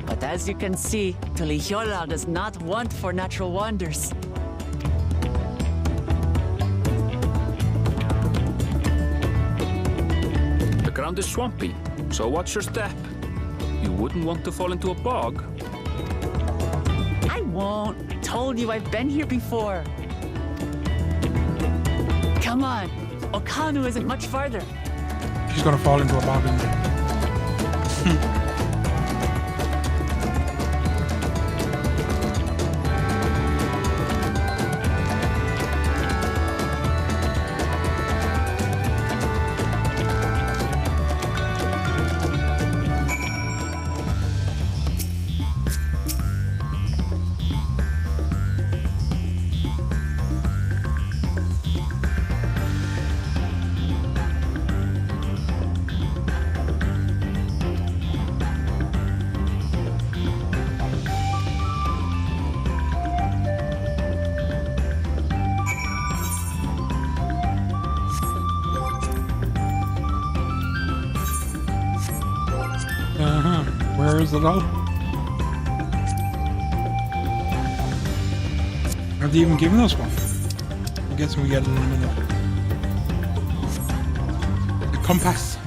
but as you can see, Tulihiola does not want for natural wonders. The ground is swampy, so watch your step. You wouldn't want to fall into a bog. I won't. Told you I've been here before. Come on. Okanu isn't much farther. She's gonna fall into a bog. used it all. Have they even given us one? I guess we get it in a minute. The compass.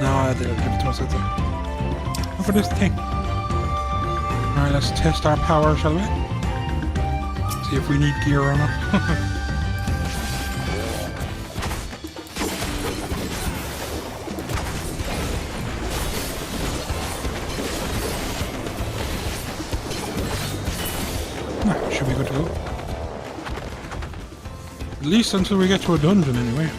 No, they'll give it to us. What for this thing? Alright, let's test our power, shall we? See if we need gear or not. Should be good to go. At least until we get to a dungeon anyway.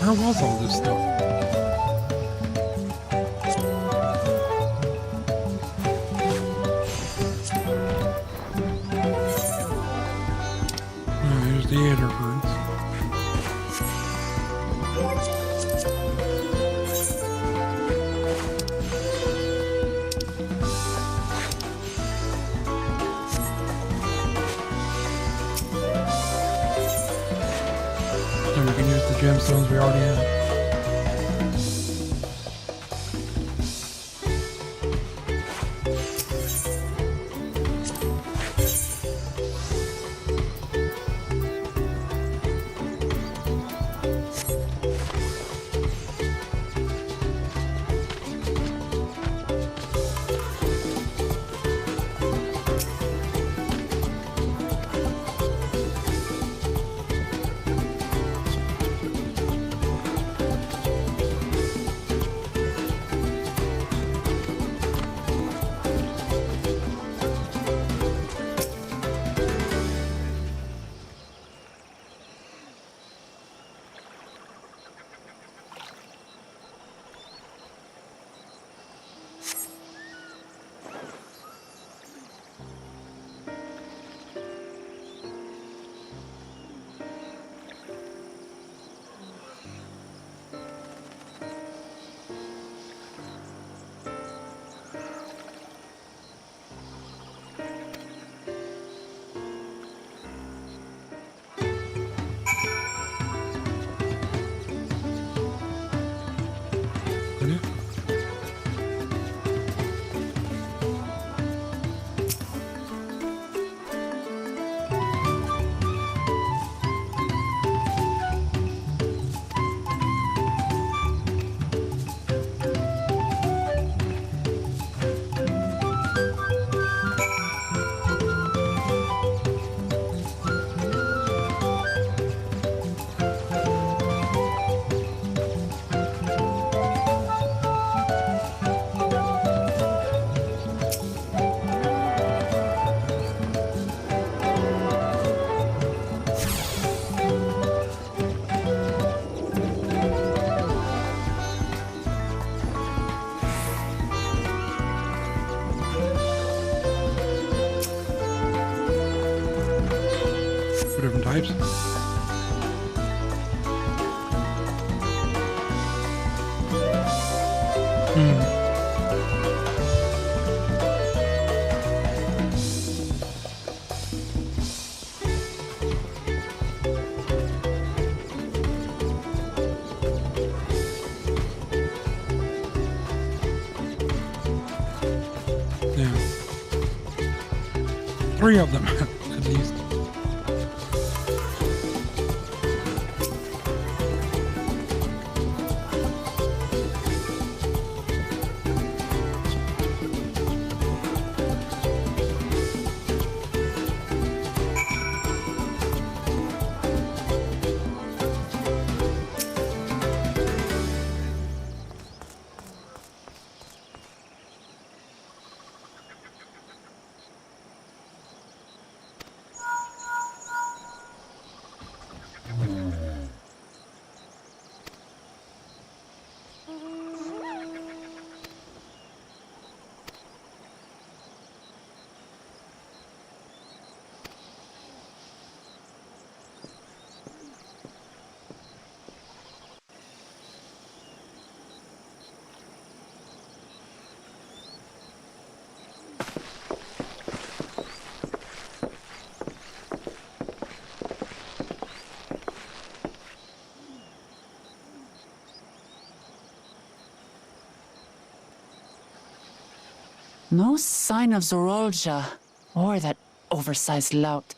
Where was all this stuff? Oh, here's the Aether birds. And we can use the gemstones we already have. Different types. Yeah. 3 of them, at least. No sign of Zorolja or that oversized lout.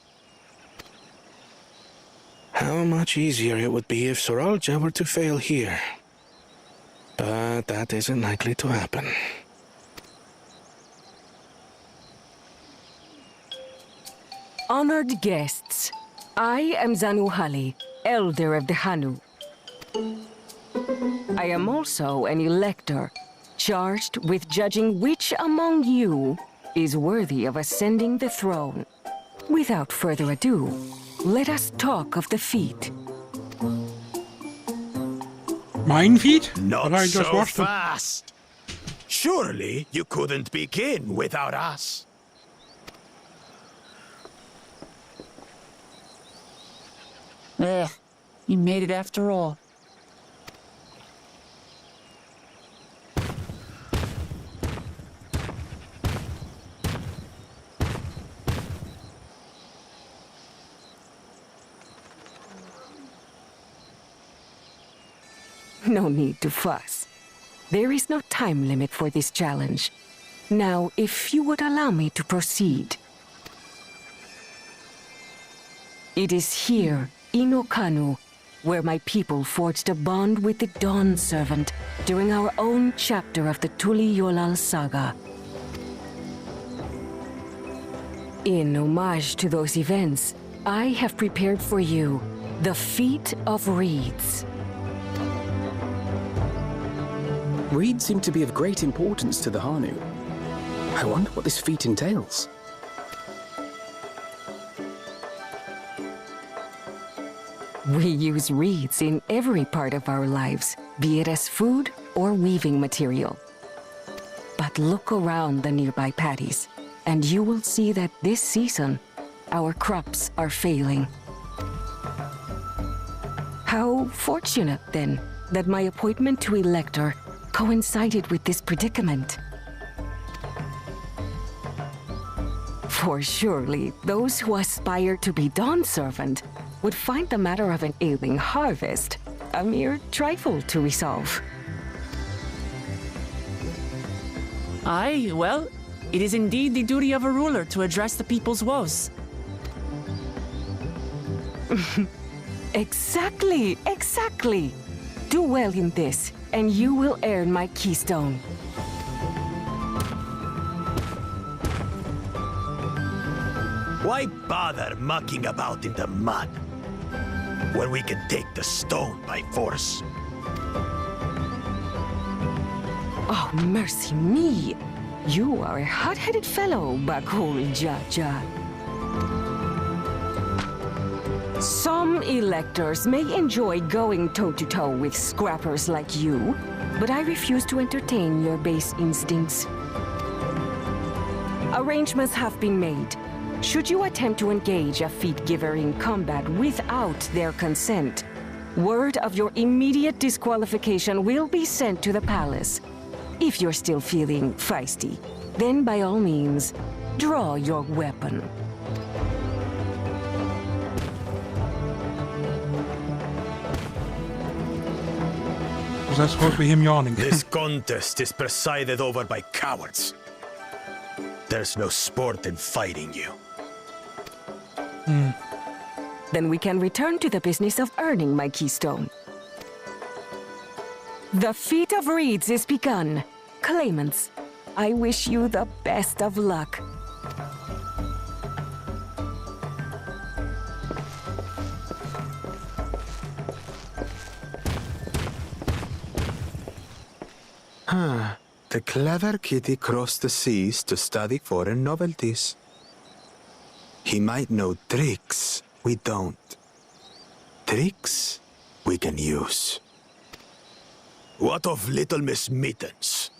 How much easier it would be if Zorolja were to fail here. But that isn't likely to happen. Honored guests, I am Zanuhali, Elder of the Hanu. I am also an elector, charged with judging which among you is worthy of ascending the throne. Without further ado, let us talk of the feat. Mine feet? Not But I just so washed them. fast. Surely you couldn't begin without us. You made it after all. No need to fuss. There is no time limit for this challenge. Now, if you would allow me to proceed. It is here, in Okanu, where my people forged a bond with the Dawn Servant during our own chapter of the Tuli Yolal saga. In homage to those events, I have prepared for you the Feat of Reeds. Reeds seem to be of great importance to the Hanu. I wonder what this feat entails. We use reeds in every part of our lives, be it as food or weaving material. But look around the nearby paddies, and you will see that this season, our crops are failing. How fortunate, then, that my appointment to Elector coincided with this predicament. For surely, those who aspire to be Dawn Servant would find the matter of an ailing harvest a mere trifle to resolve. Aye, well, it is indeed the duty of a ruler to address the people's woes. Exactly, exactly. Do well in this, and you will earn my keystone. Why bother mucking about in the mud when we can take the stone by force? Oh, mercy me! You are a hot-headed fellow, Bakul Jaja. Some electors may enjoy going toe-to-toe with scrappers like you, but I refuse to entertain your base instincts. Arrangements have been made. Should you attempt to engage a feat giver in combat without their consent, word of your immediate disqualification will be sent to the palace. If you're still feeling feisty, then by all means, draw your weapon. Was that supposed to be him yawning? This contest is presided over by cowards. There's no sport in fighting you. Then we can return to the business of earning my keystone. The Feat of Reeds is begun. Claimants, I wish you the best of luck. The clever kitty crossed the seas to study foreign novelties. He might know tricks we don't. Tricks we can use. What of Little Miss Mittens?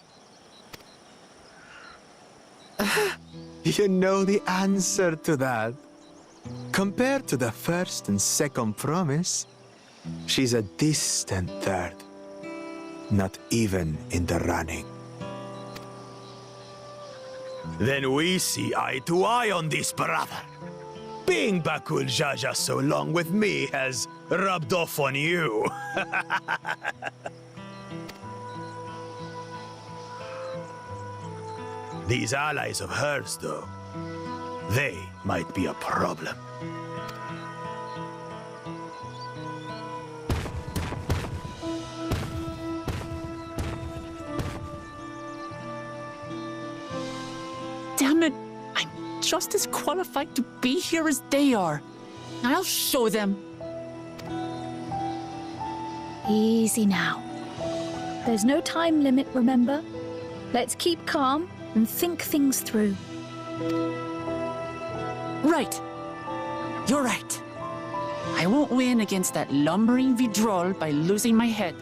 You know the answer to that. Compared to the first and second promise, she's a distant third. Not even in the running. Then we see eye to eye on this, brother. Being Bakul Jaja so long with me has rubbed off on you. These allies of hers, though, they might be a problem. Damn it! I'm just as qualified to be here as they are. I'll show them. Easy now. There's no time limit, remember? Let's keep calm and think things through. Right. You're right. I won't win against that lumbering Vidrol by losing my head.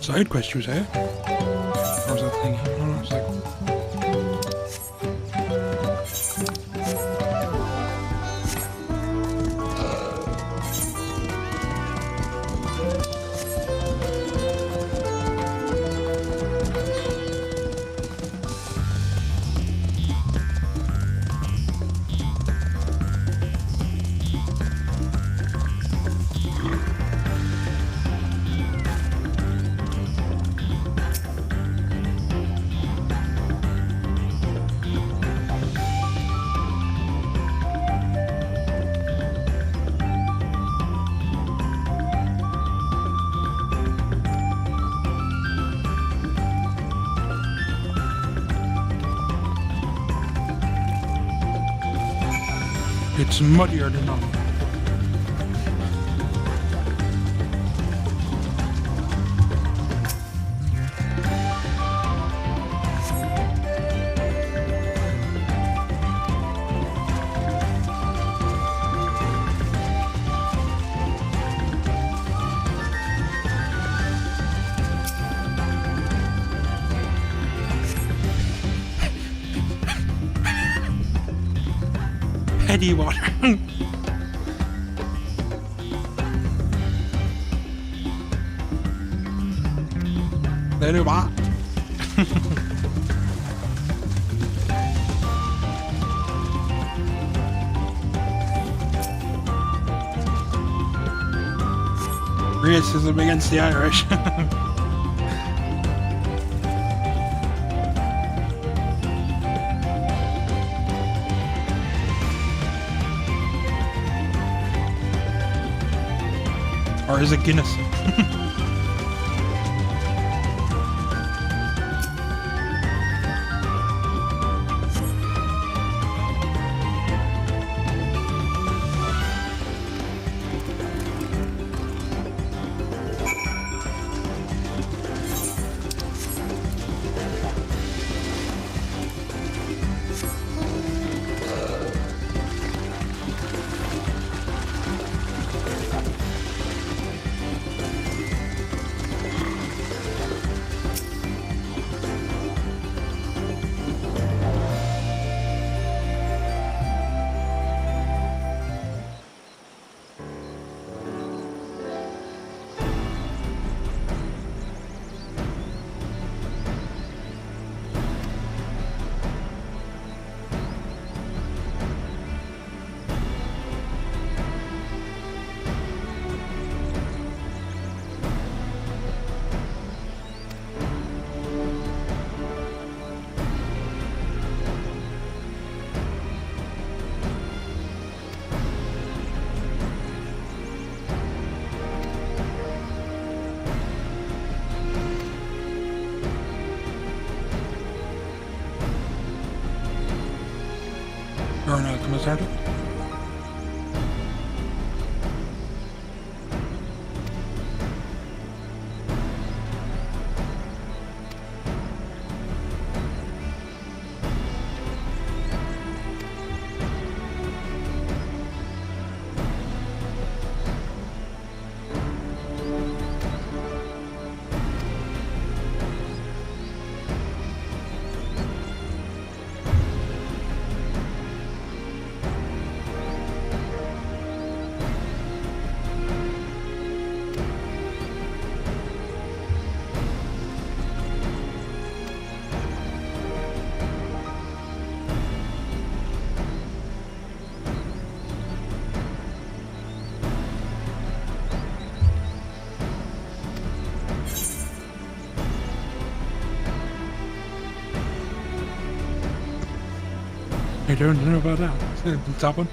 side quest, you say? Or was that thingy? Oh, no, it's like... It's muddier than normal. Heady water. Đây đây ba. Racism against the Irish. Or is it Guinness? Come started. I don't know about that. The top one.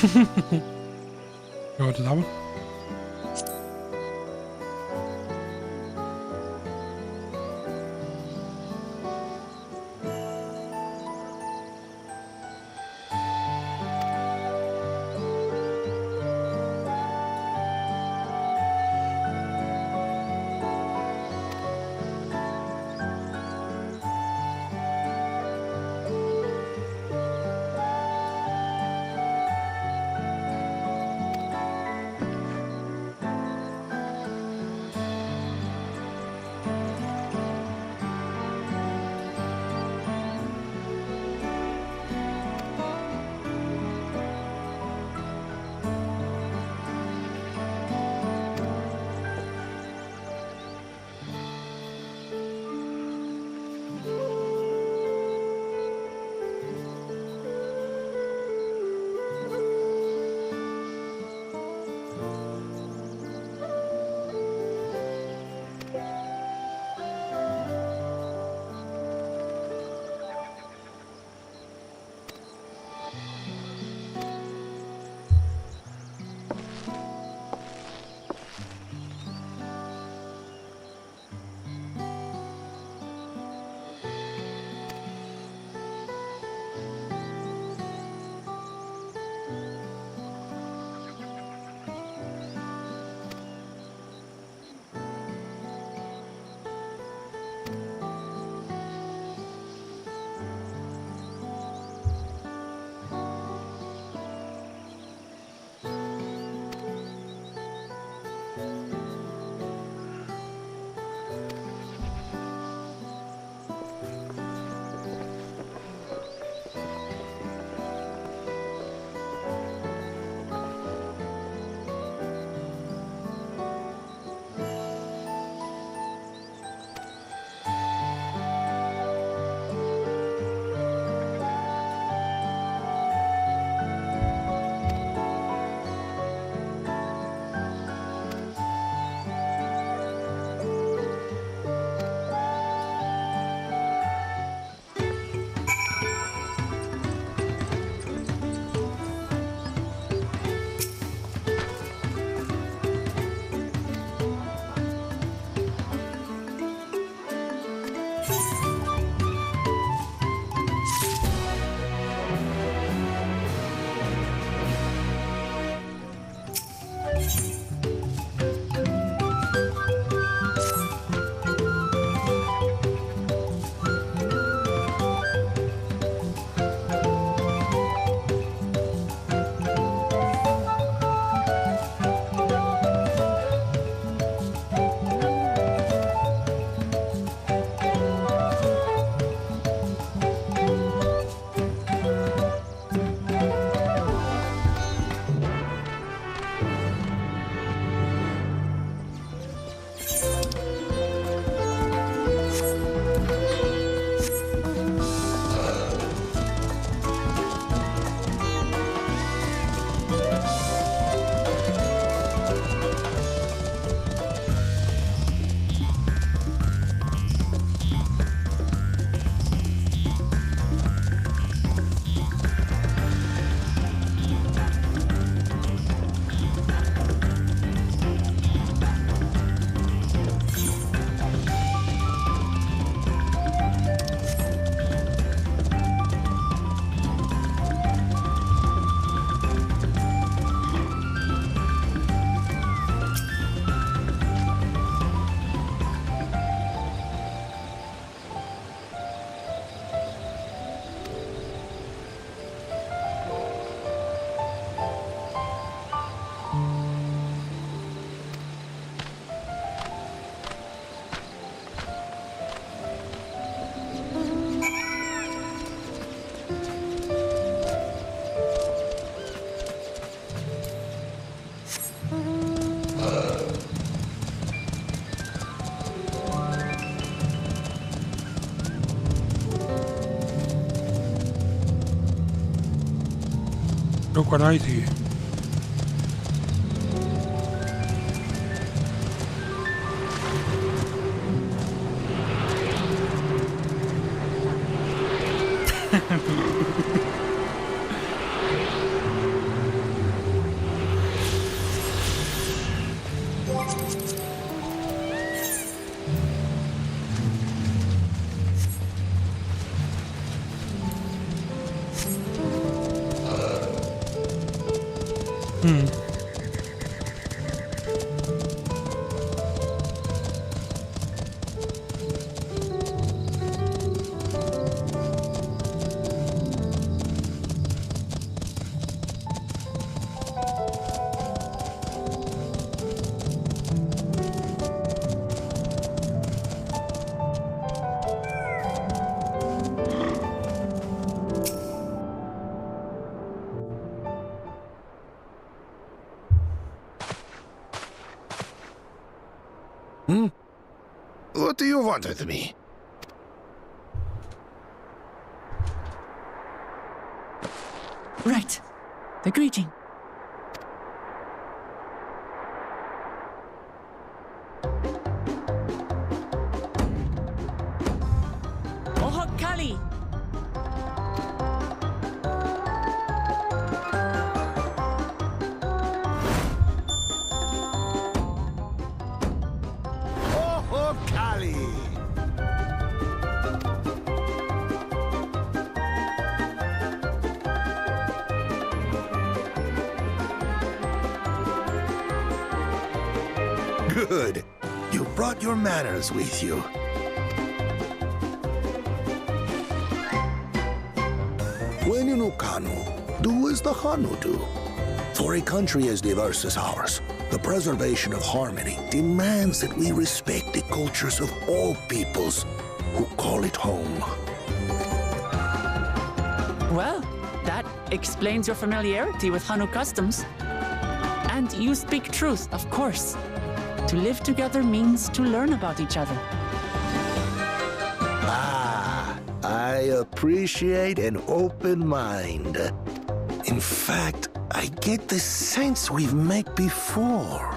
Go to that one. Look what I see. What do you want with me? Right. The greeting. Oho Kali! Oh, Kali! Good. You brought your manners with you. When in Ukanu, do as the Hanu do. For a country as diverse as ours, the preservation of harmony demands that we respect the cultures of all peoples who call it home. Well, that explains your familiarity with Hanu customs. And you speak truth, of course. To live together means to learn about each other. Ah, I appreciate an open mind. In fact, I get the sense we've met before.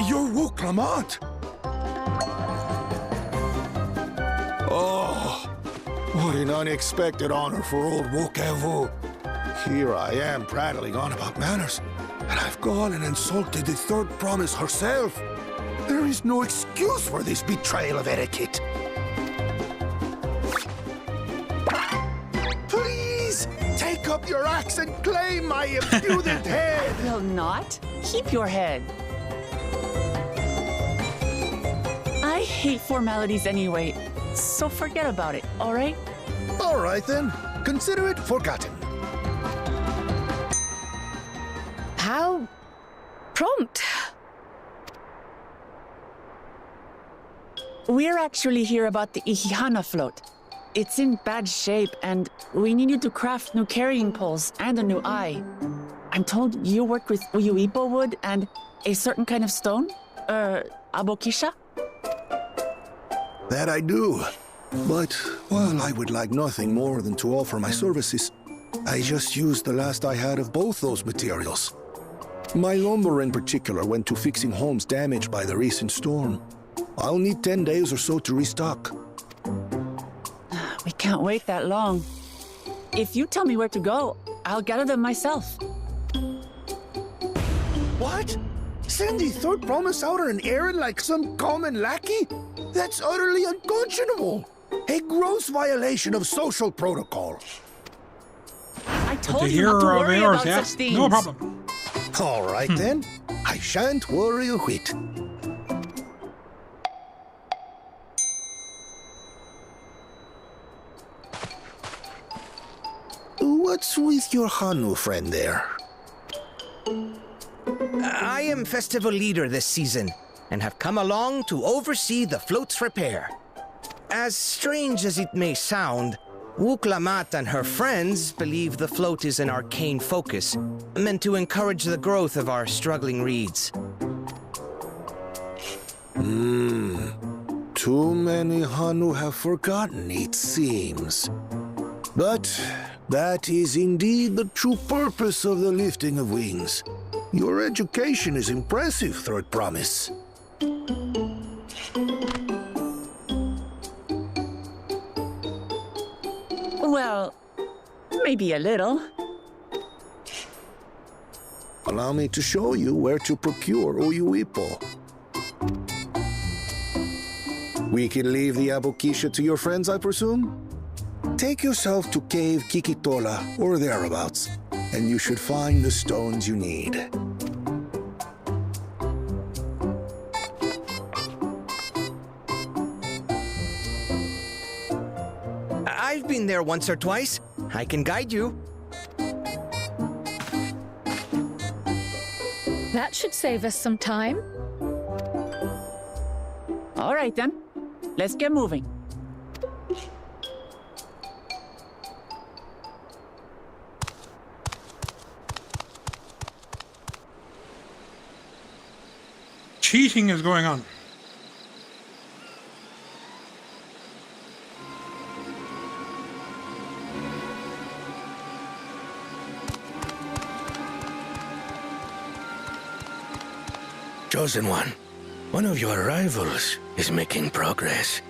You're Wu Clement. Oh, what an unexpected honor for old Wokevu. Here I am prattling on about manners, and I've gone and insulted the third promise herself. There is no excuse for this betrayal of etiquette. Please, take up your axe and claim my impudent head. Will not? Keep your head. I hate formalities anyway, so forget about it, all right? All right then, consider it forgotten. How prompt. We're actually here about the Ihihana float. It's in bad shape, and we need you to craft new carrying poles and a new eye. I'm told you work with Uyuipo wood and a certain kind of stone? Abokisha? That I do. But, well, I would like nothing more than to offer my services. I just used the last I had of both those materials. My lumber in particular went to fixing homes damaged by the recent storm. I'll need 10 days or so to restock. We can't wait that long. If you tell me where to go, I'll gather them myself. What? Send the third promise out on an errand like some common lackey? That's utterly unconscionable. A gross violation of social protocol. I told you not to worry about such things. No problem. All right then. I shan't worry a whit. What's with your Hanu friend there? I am festival leader this season, and have come along to oversee the float's repair. As strange as it may sound, Wu Clement and her friends believe the float is an arcane focus, meant to encourage the growth of our struggling reeds. Too many Hanu have forgotten, it seems. But that is indeed the true purpose of the lifting of wings. Your education is impressive, Third Promise. Well, maybe a little. Allow me to show you where to procure Uyuipo. We can leave the Abokisha to your friends, I presume? Take yourself to Cave Kikitola or thereabouts, and you should find the stones you need. I've been there once or twice. I can guide you. That should save us some time. All right, then. Let's get moving. Cheating is going on. Chosen one of your rivals is making progress.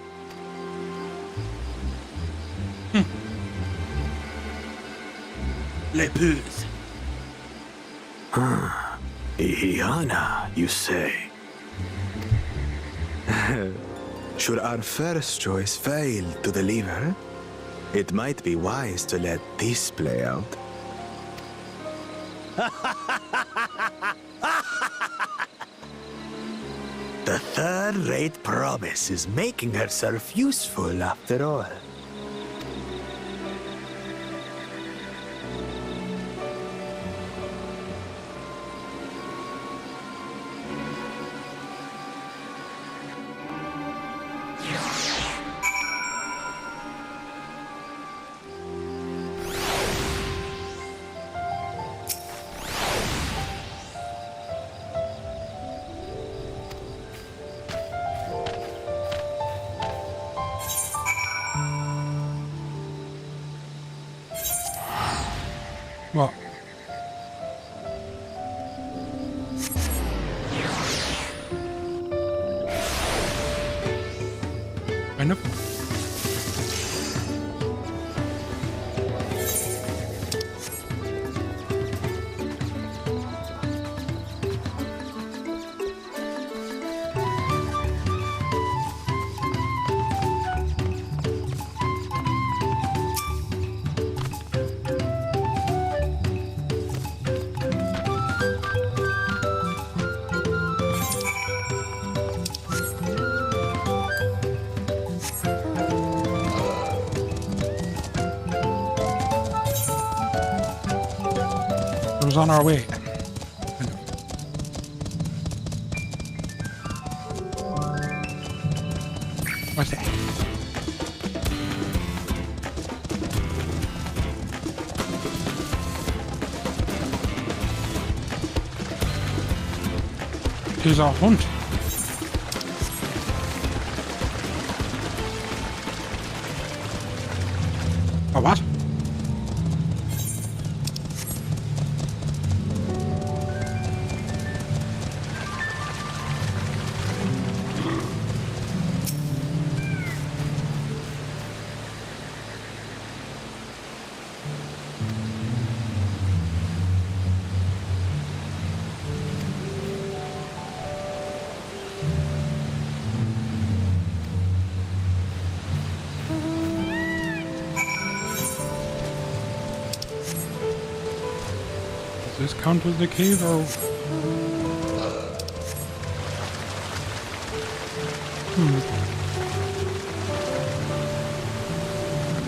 Les Peuse. Iana, you say? Should our first choice fail to deliver, it might be wise to let this play out. The third-rate promise is making herself useful after all. What? Kind of. It was on our way. What's that? Here's our hunt. A what? Does this count as the cave or?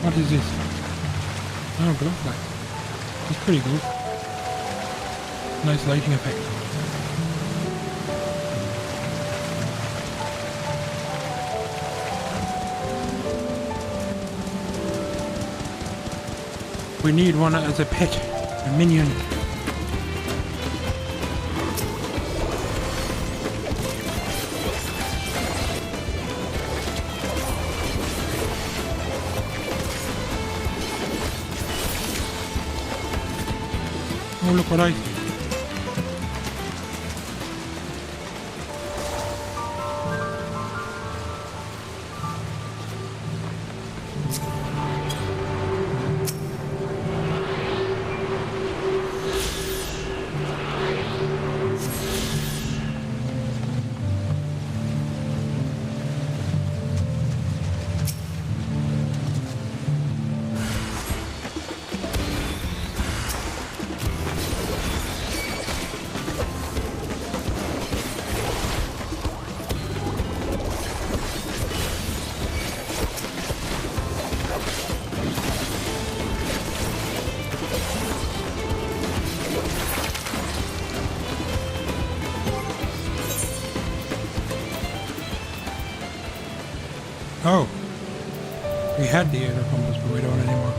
What is this? Oh, glow light. It's pretty cool. Nice lighting effect. We need one as a pet, a minion. Oh, look what I see. Oh. We had the other compass, but we don't anymore.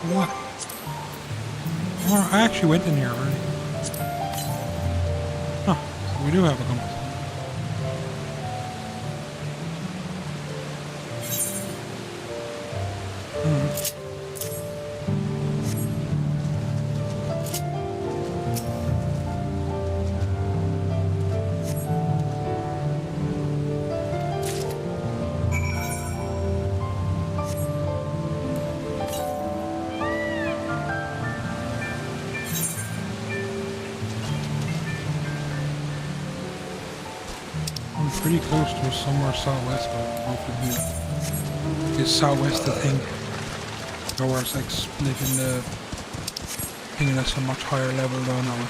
What? Oh, I actually went in here already. Huh, we do have a compass. Pretty close to somewhere southwest, but hopefully it's southwest the thing. Or where it's like splitting the thing and that's a much higher level down that way.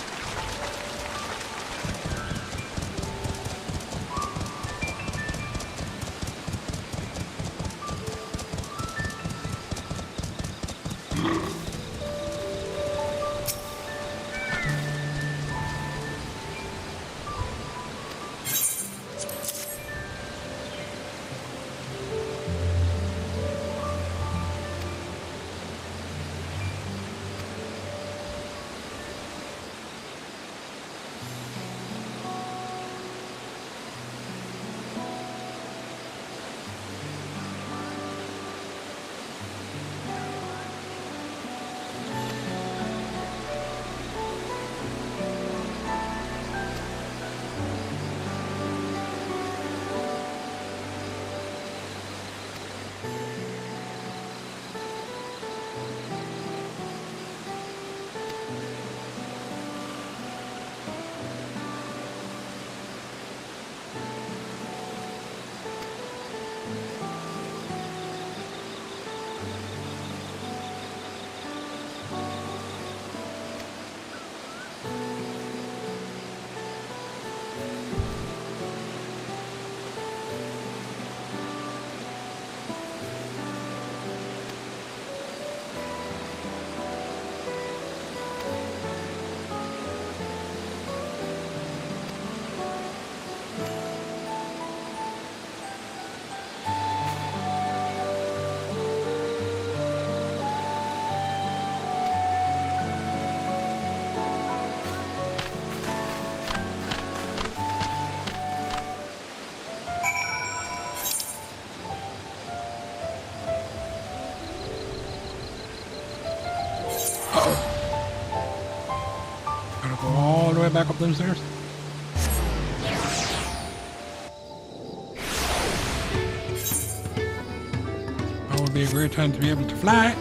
Gotta go all the way back up those stairs. That would be a great time to be able to fly.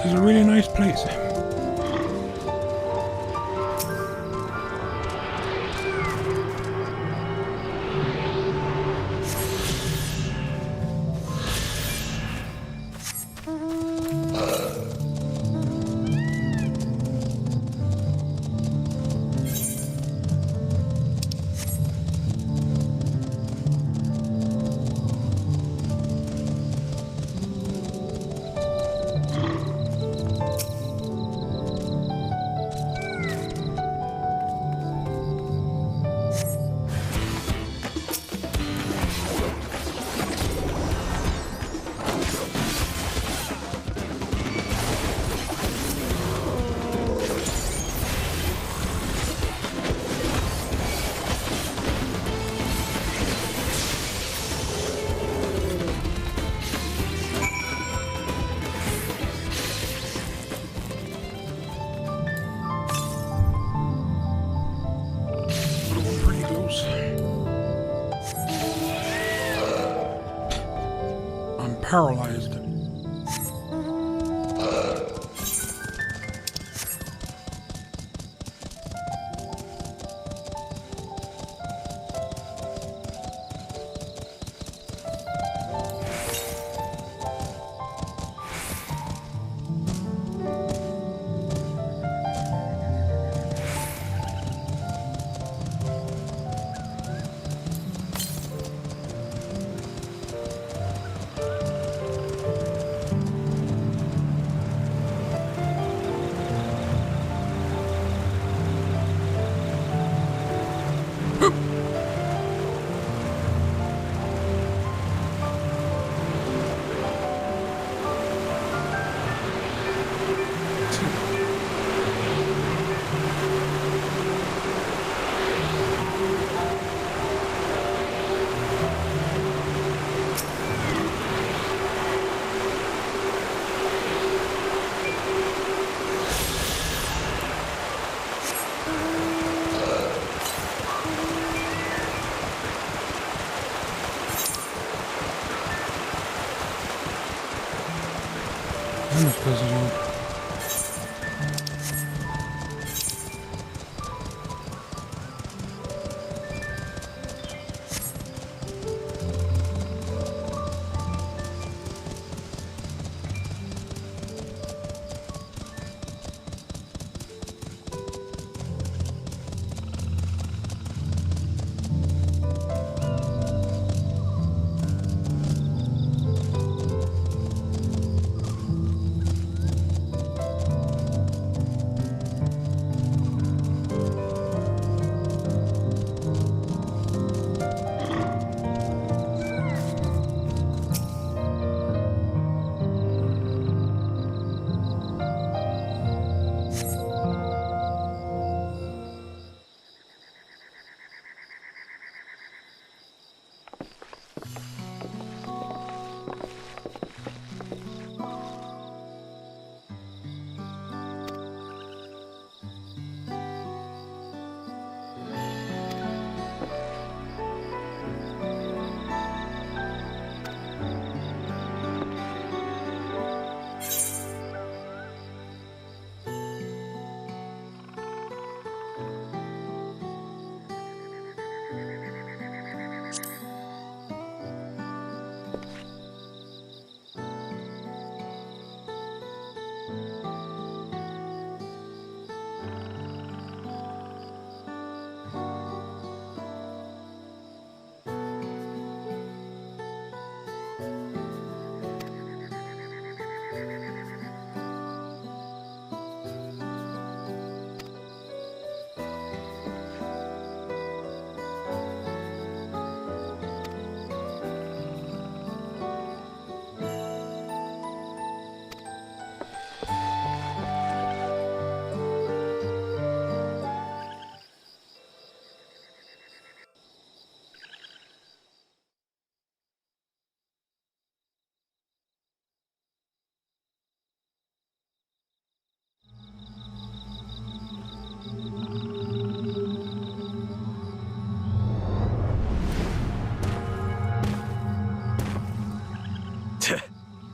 This is a really nice place. Paralyzed.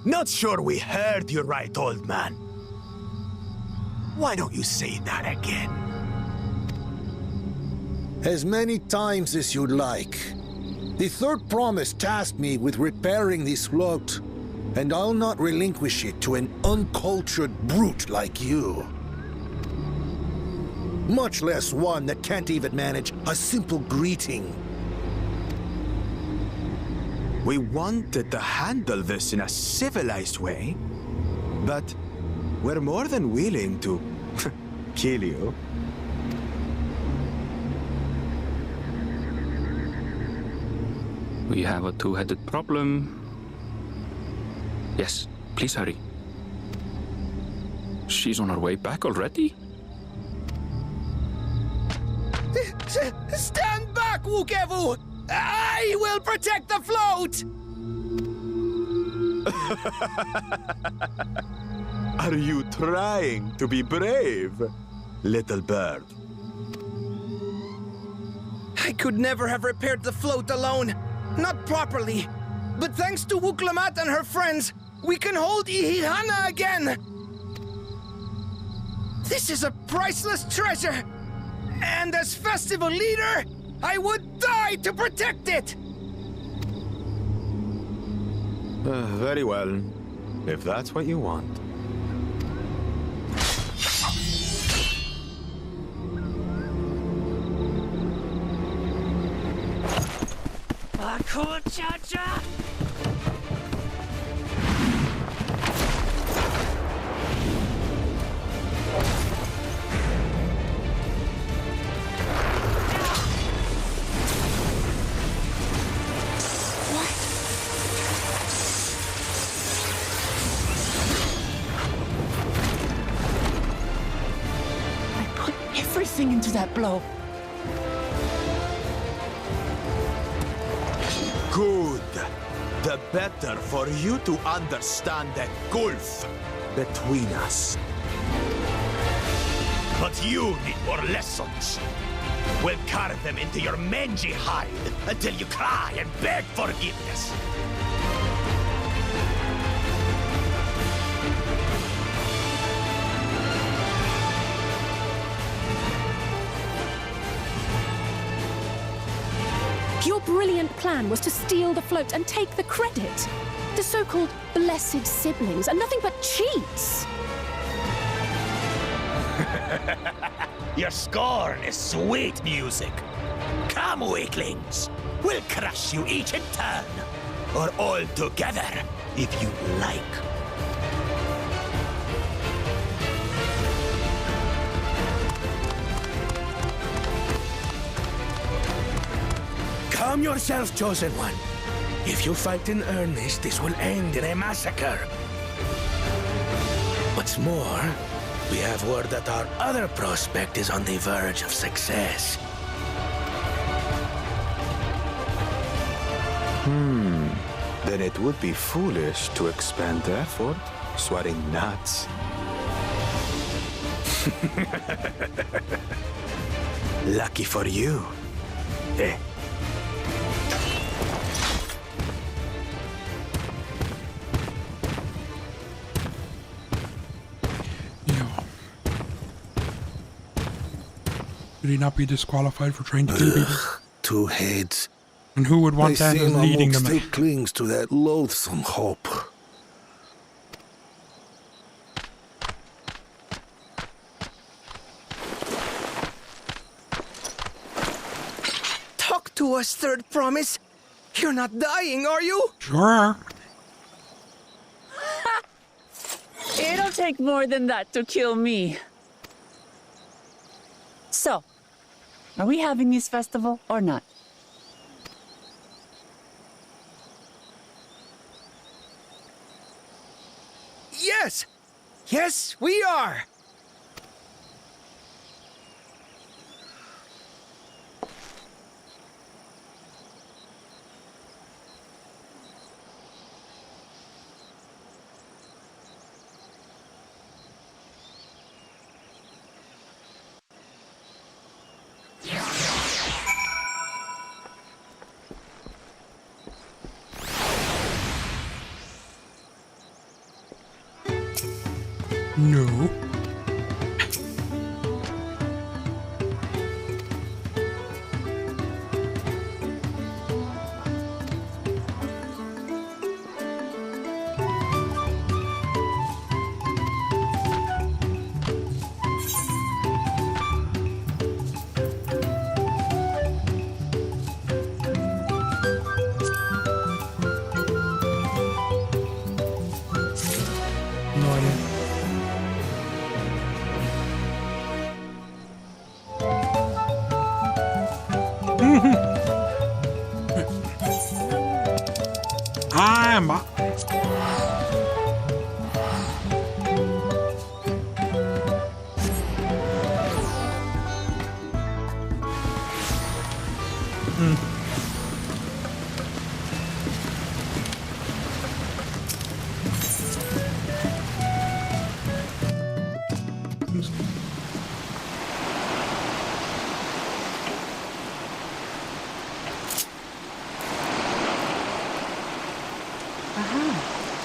Not sure we heard you right, old man. Why don't you say that again? As many times as you'd like. The third promise tasked me with repairing this float, and I'll not relinquish it to an uncultured brute like you. Much less one that can't even manage a simple greeting. We wanted to handle this in a civilized way, but we're more than willing to kill you. We have a two-headed problem. Yes, please hurry. She's on her way back already? Stand back, Wukevu! I will protect the float! Are you trying to be brave, little bird? I could never have repaired the float alone. Not properly. But thanks to Wuklamat and her friends, we can hold Ihihana again! This is a priceless treasure! And as festival leader, I would die to protect it! Very well, if that's what you want. Cool cha-cha! Everything into that blow. Good. The better for you to understand the gulf between us. But you need more lessons. We'll carve them into your mangy hide until you cry and beg forgiveness. Your brilliant plan was to steal the float and take the credit. The so-called blessed siblings are nothing but cheats. Your scorn is sweet music. Come, weaklings. We'll crush you each in turn. Or all together, if you like. Calm yourself, Chosen One. If you fight in earnest, this will end in a massacre. What's more, we have word that our other prospect is on the verge of success. Then it would be foolish to expend effort sweating nuts. Lucky for you. Eh? Would he not be disqualified for trying to kill people? Two heads. And who would want that as leading them? Still clings to that loathsome hope. Talk to us, Third Promise. You're not dying, are you? Sure. It'll take more than that to kill me. So, are we having this festival or not? Yes! Yes, we are! No. Remember.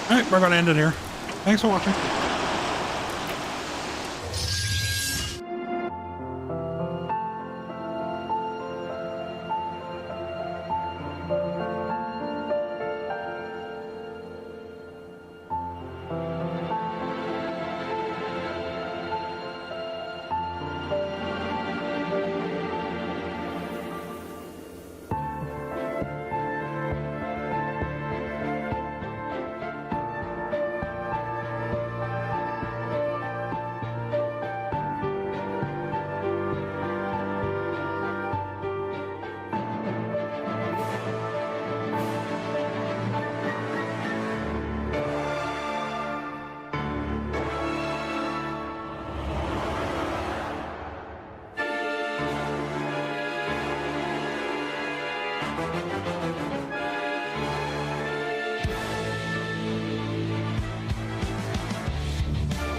Alright, we're gonna end it here. Thanks for watching.